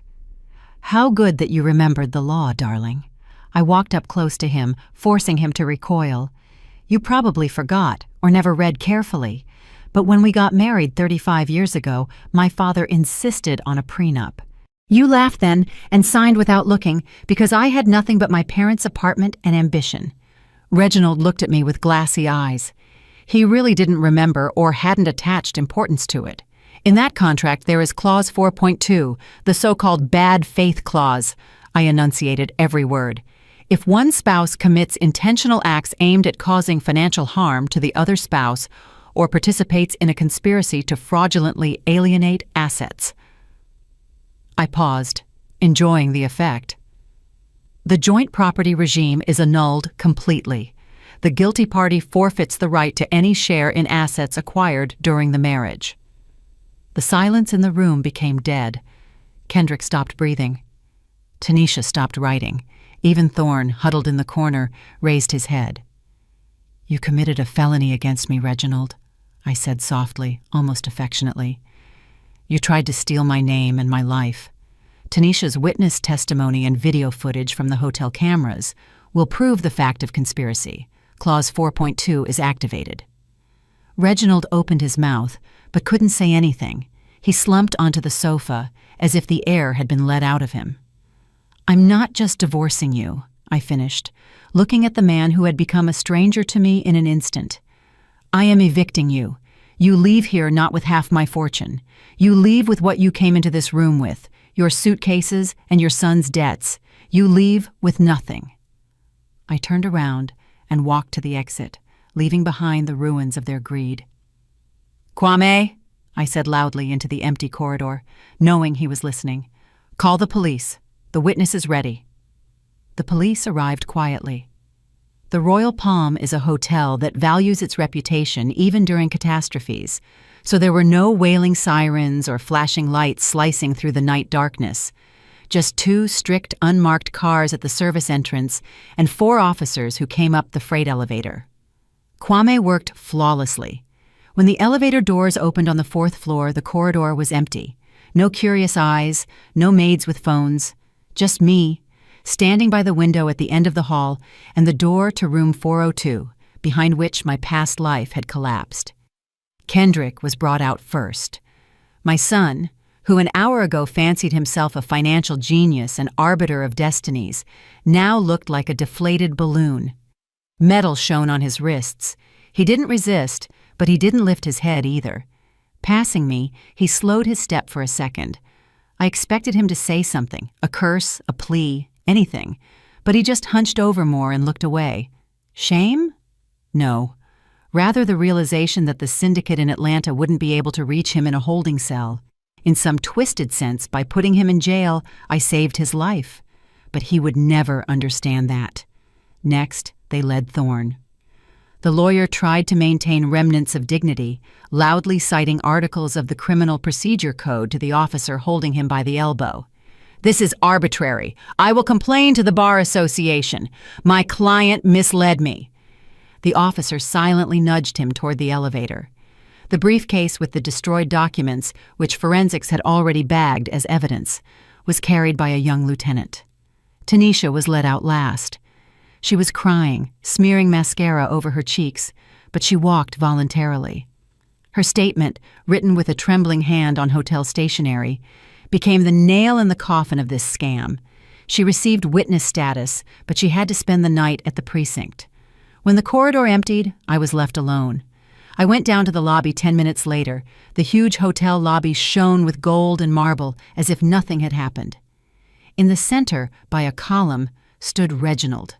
How good that you remembered the law, darling. I walked up close to him, forcing him to recoil. You probably forgot, or never read carefully. But when we got married 35 years ago, my father insisted on a prenup. You laughed then and signed without looking because I had nothing but my parents' apartment and ambition. Reginald looked at me with glassy eyes. He really didn't remember or hadn't attached importance to it. In that contract there is Clause 4.2, the so-called bad faith clause. I enunciated every word. If one spouse commits intentional acts aimed at causing financial harm to the other spouse or participates in a conspiracy to fraudulently alienate assets. I paused, enjoying the effect. The joint property regime is annulled completely. The guilty party forfeits the right to any share in assets acquired during the marriage. The silence in the room became dead. Kendrick stopped breathing. Tanisha stopped writing. Even Thorne, huddled in the corner, raised his head. You committed a felony against me, Reginald, I said softly, almost affectionately. You tried to steal my name and my life. Tanisha's witness testimony and video footage from the hotel cameras will prove the fact of conspiracy. Clause 4.2 is activated. Reginald opened his mouth, but couldn't say anything. He slumped onto the sofa, as if the air had been let out of him. I'm not just divorcing you, I finished, looking at the man who had become a stranger to me in an instant. I am evicting you. You leave here not with half my fortune. You leave with what you came into this room with, your suitcases and your son's debts. You leave with nothing. I turned around and walked to the exit, leaving behind the ruins of their greed. Kwame, I said loudly into the empty corridor, knowing he was listening. Call the police. The witness is ready. The police arrived quietly. The Royal Palm is a hotel that values its reputation even during catastrophes, so there were no wailing sirens or flashing lights slicing through the night darkness. Just 2 strict, unmarked cars at the service entrance and 4 officers who came up the freight elevator. Kwame worked flawlessly. When the elevator doors opened on the 4th floor, the corridor was empty. No curious eyes, no maids with phones, just me, standing by the window at the end of the hall and the door to room 402, behind which my past life had collapsed. Kendrick was brought out first. My son, who an hour ago fancied himself a financial genius and arbiter of destinies, now looked like a deflated balloon. Metal shone on his wrists. He didn't resist, but he didn't lift his head either. Passing me, he slowed his step for a second. I expected him to say something, a curse, a plea, anything, but he just hunched over more and looked away. Shame? No. Rather the realization that the syndicate in Atlanta wouldn't be able to reach him in a holding cell. In some twisted sense, by putting him in jail, I saved his life. But he would never understand that. Next, they led Thorne. The lawyer tried to maintain remnants of dignity, loudly citing articles of the Criminal Procedure Code to the officer holding him by the elbow. This is arbitrary. I will complain to the Bar Association. My client misled me. The officer silently nudged him toward the elevator. The briefcase with the destroyed documents, which forensics had already bagged as evidence, was carried by a young lieutenant. Tanisha was led out last. She was crying, smearing mascara over her cheeks, but she walked voluntarily. Her statement, written with a trembling hand on hotel stationery, became the nail in the coffin of this scam. She received witness status, but she had to spend the night at the precinct. When the corridor emptied, I was left alone. I went down to the lobby 10 minutes later. The huge hotel lobby shone with gold and marble as if nothing had happened. In the center, by a column, stood Reginald.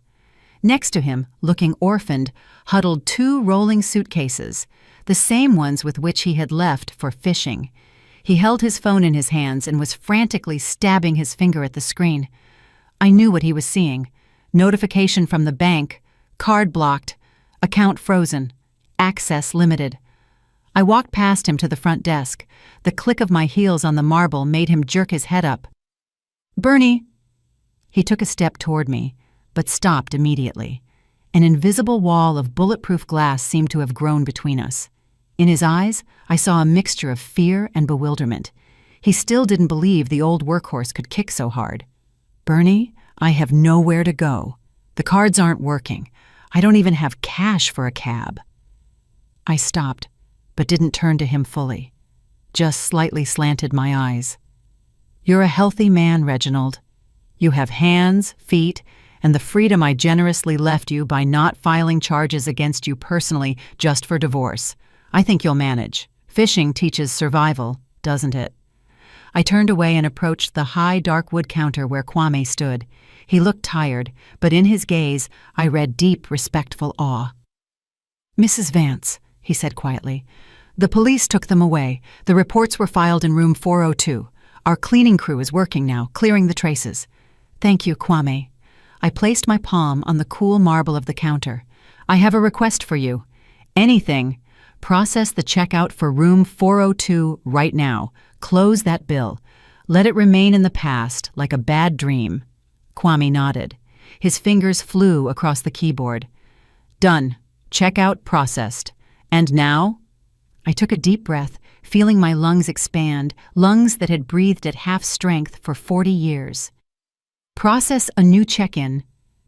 Next to him, looking orphaned, huddled 2 rolling suitcases, the same ones with which he had left for fishing. He held his phone in his hands and was frantically stabbing his finger at the screen. I knew what he was seeing. Notification from the bank, card blocked, account frozen, access limited. I walked past him to the front desk. The click of my heels on the marble made him jerk his head up. "Bernie!" He took a step toward me, but stopped immediately. An invisible wall of bulletproof glass seemed to have grown between us. In his eyes, I saw a mixture of fear and bewilderment. He still didn't believe the old workhorse could kick so hard. Bernie, I have nowhere to go. The cards aren't working. I don't even have cash for a cab. I stopped, but didn't turn to him fully. Just slightly slanted my eyes. You're a healthy man, Reginald. You have hands, feet, and the freedom I generously left you by not filing charges against you personally just for divorce. I think you'll manage. Fishing teaches survival, doesn't it? I turned away and approached the high, dark wood counter where Kwame stood. He looked tired, but in his gaze I read deep, respectful awe. Mrs. Vance, he said quietly, the police took them away. The reports were filed in room 402. Our cleaning crew is working now, clearing the traces. Thank you, Kwame. I placed my palm on the cool marble of the counter. I have a request for you. Anything. Process the checkout for room 402 right now. Close that bill. Let it remain in the past, like a bad dream. Kwame nodded. His fingers flew across the keyboard. Done. Checkout processed. And now? I took a deep breath, feeling my lungs expand, lungs that had breathed at half strength for 40 years. Process a new check-in.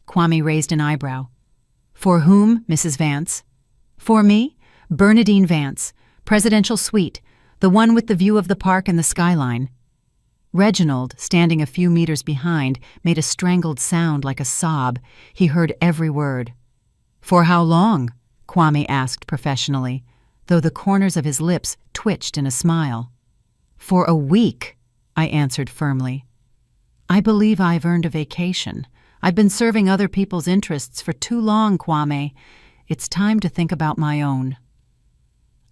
Kwame raised an eyebrow. For whom, Mrs. Vance? For me? Bernadine Vance, presidential suite, the one with the view of the park and the skyline. Reginald, standing a few meters behind, made a strangled sound like a sob. He heard every word. For how long? Kwame asked professionally, though the corners of his lips twitched in a smile. For a week, I answered firmly. I believe I've earned a vacation. I've been serving other people's interests for too long, Kwame. It's time to think about my own.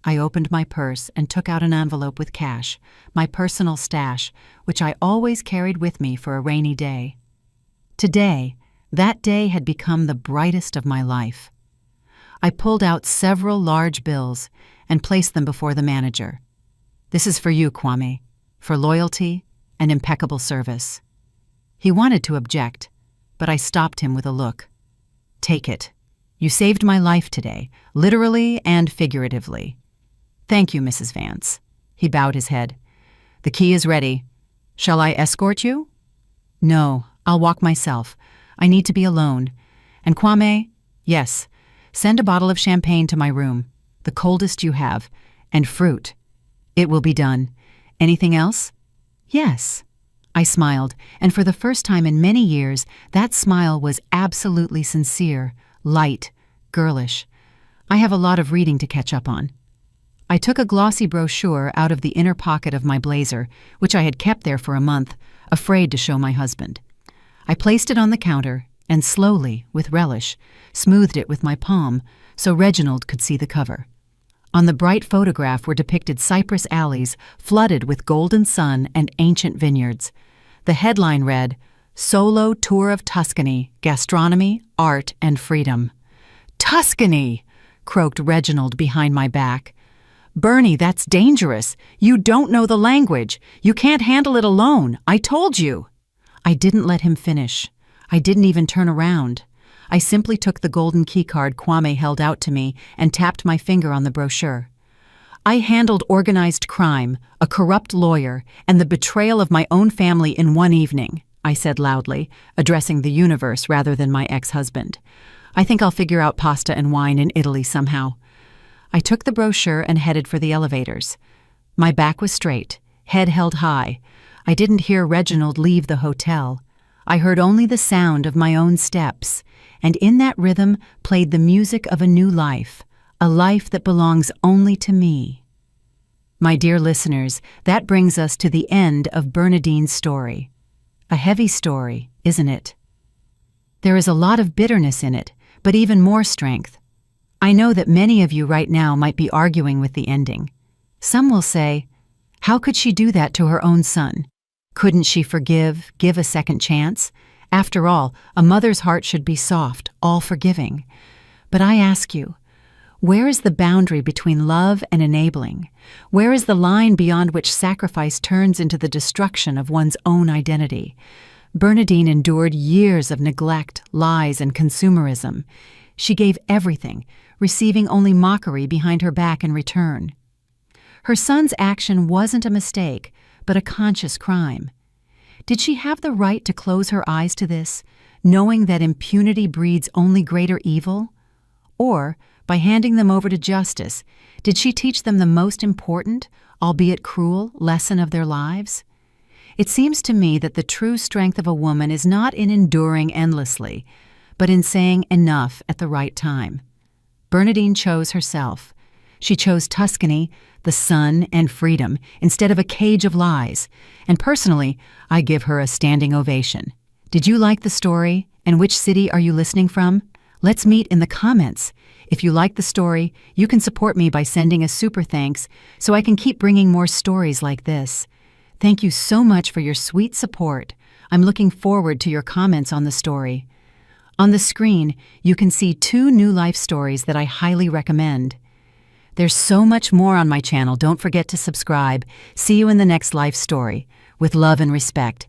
I opened my purse and took out an envelope with cash, my personal stash, which I always carried with me for a rainy day. Today, that day had become the brightest of my life. I pulled out several large bills and placed them before the manager. This is for you, Kwame, for loyalty and impeccable service. He wanted to object, but I stopped him with a look. Take it. You saved my life today, literally and figuratively. Thank you, Mrs. Vance. He bowed his head. The key is ready. Shall I escort you? No, I'll walk myself. I need to be alone. And Kwame, yes, send a bottle of champagne to my room, the coldest you have, and fruit. It will be done. Anything else? Yes. I smiled, and for the first time in many years, that smile was absolutely sincere, light, girlish. I have a lot of reading to catch up on. I took a glossy brochure out of the inner pocket of my blazer, which I had kept there for a month, afraid to show my husband. I placed it on the counter and slowly, with relish, smoothed it with my palm so Reginald could see the cover. On the bright photograph were depicted cypress alleys flooded with golden sun and ancient vineyards. The headline read, Solo Tour of Tuscany, Gastronomy, Art, and Freedom. Tuscany! Croaked Reginald behind my back. Bernie, that's dangerous. You don't know the language. You can't handle it alone. I told you. I didn't let him finish. I didn't even turn around. I simply took the golden keycard Kwame held out to me and tapped my finger on the brochure. I handled organized crime, a corrupt lawyer, and the betrayal of my own family in one evening, I said loudly, addressing the universe rather than my ex-husband. I think I'll figure out pasta and wine in Italy somehow. I took the brochure and headed for the elevators. My back was straight, head held high. I didn't hear Reginald leave the hotel. I heard only the sound of my own steps, and in that rhythm played the music of a new life, a life that belongs only to me. My dear listeners, that brings us to the end of Bernadine's story. A heavy story, isn't it? There is a lot of bitterness in it, but even more strength. I know that many of you right now might be arguing with the ending. Some will say, how could she do that to her own son? Couldn't she forgive, give a second chance? After all, a mother's heart should be soft, all-forgiving. But I ask you, where is the boundary between love and enabling? Where is the line beyond which sacrifice turns into the destruction of one's own identity? Bernadine endured years of neglect, lies, and consumerism. She gave everything, receiving only mockery behind her back in return. Her son's action wasn't a mistake, but a conscious crime. Did she have the right to close her eyes to this, knowing that impunity breeds only greater evil? Or, by handing them over to justice, did she teach them the most important, albeit cruel, lesson of their lives? It seems to me that the true strength of a woman is not in enduring endlessly, but in saying enough at the right time. Bernadine chose herself. She chose Tuscany, the sun, and freedom, instead of a cage of lies, and personally, I give her a standing ovation. Did you like the story, and which city are you listening from? Let's meet in the comments. If you like the story, you can support me by sending a super thanks so I can keep bringing more stories like this. Thank you so much for your sweet support. I'm looking forward to your comments on the story. On the screen, you can see 2 new life stories that I highly recommend. There's so much more on my channel. Don't forget to subscribe. See you in the next life story. With love and respect.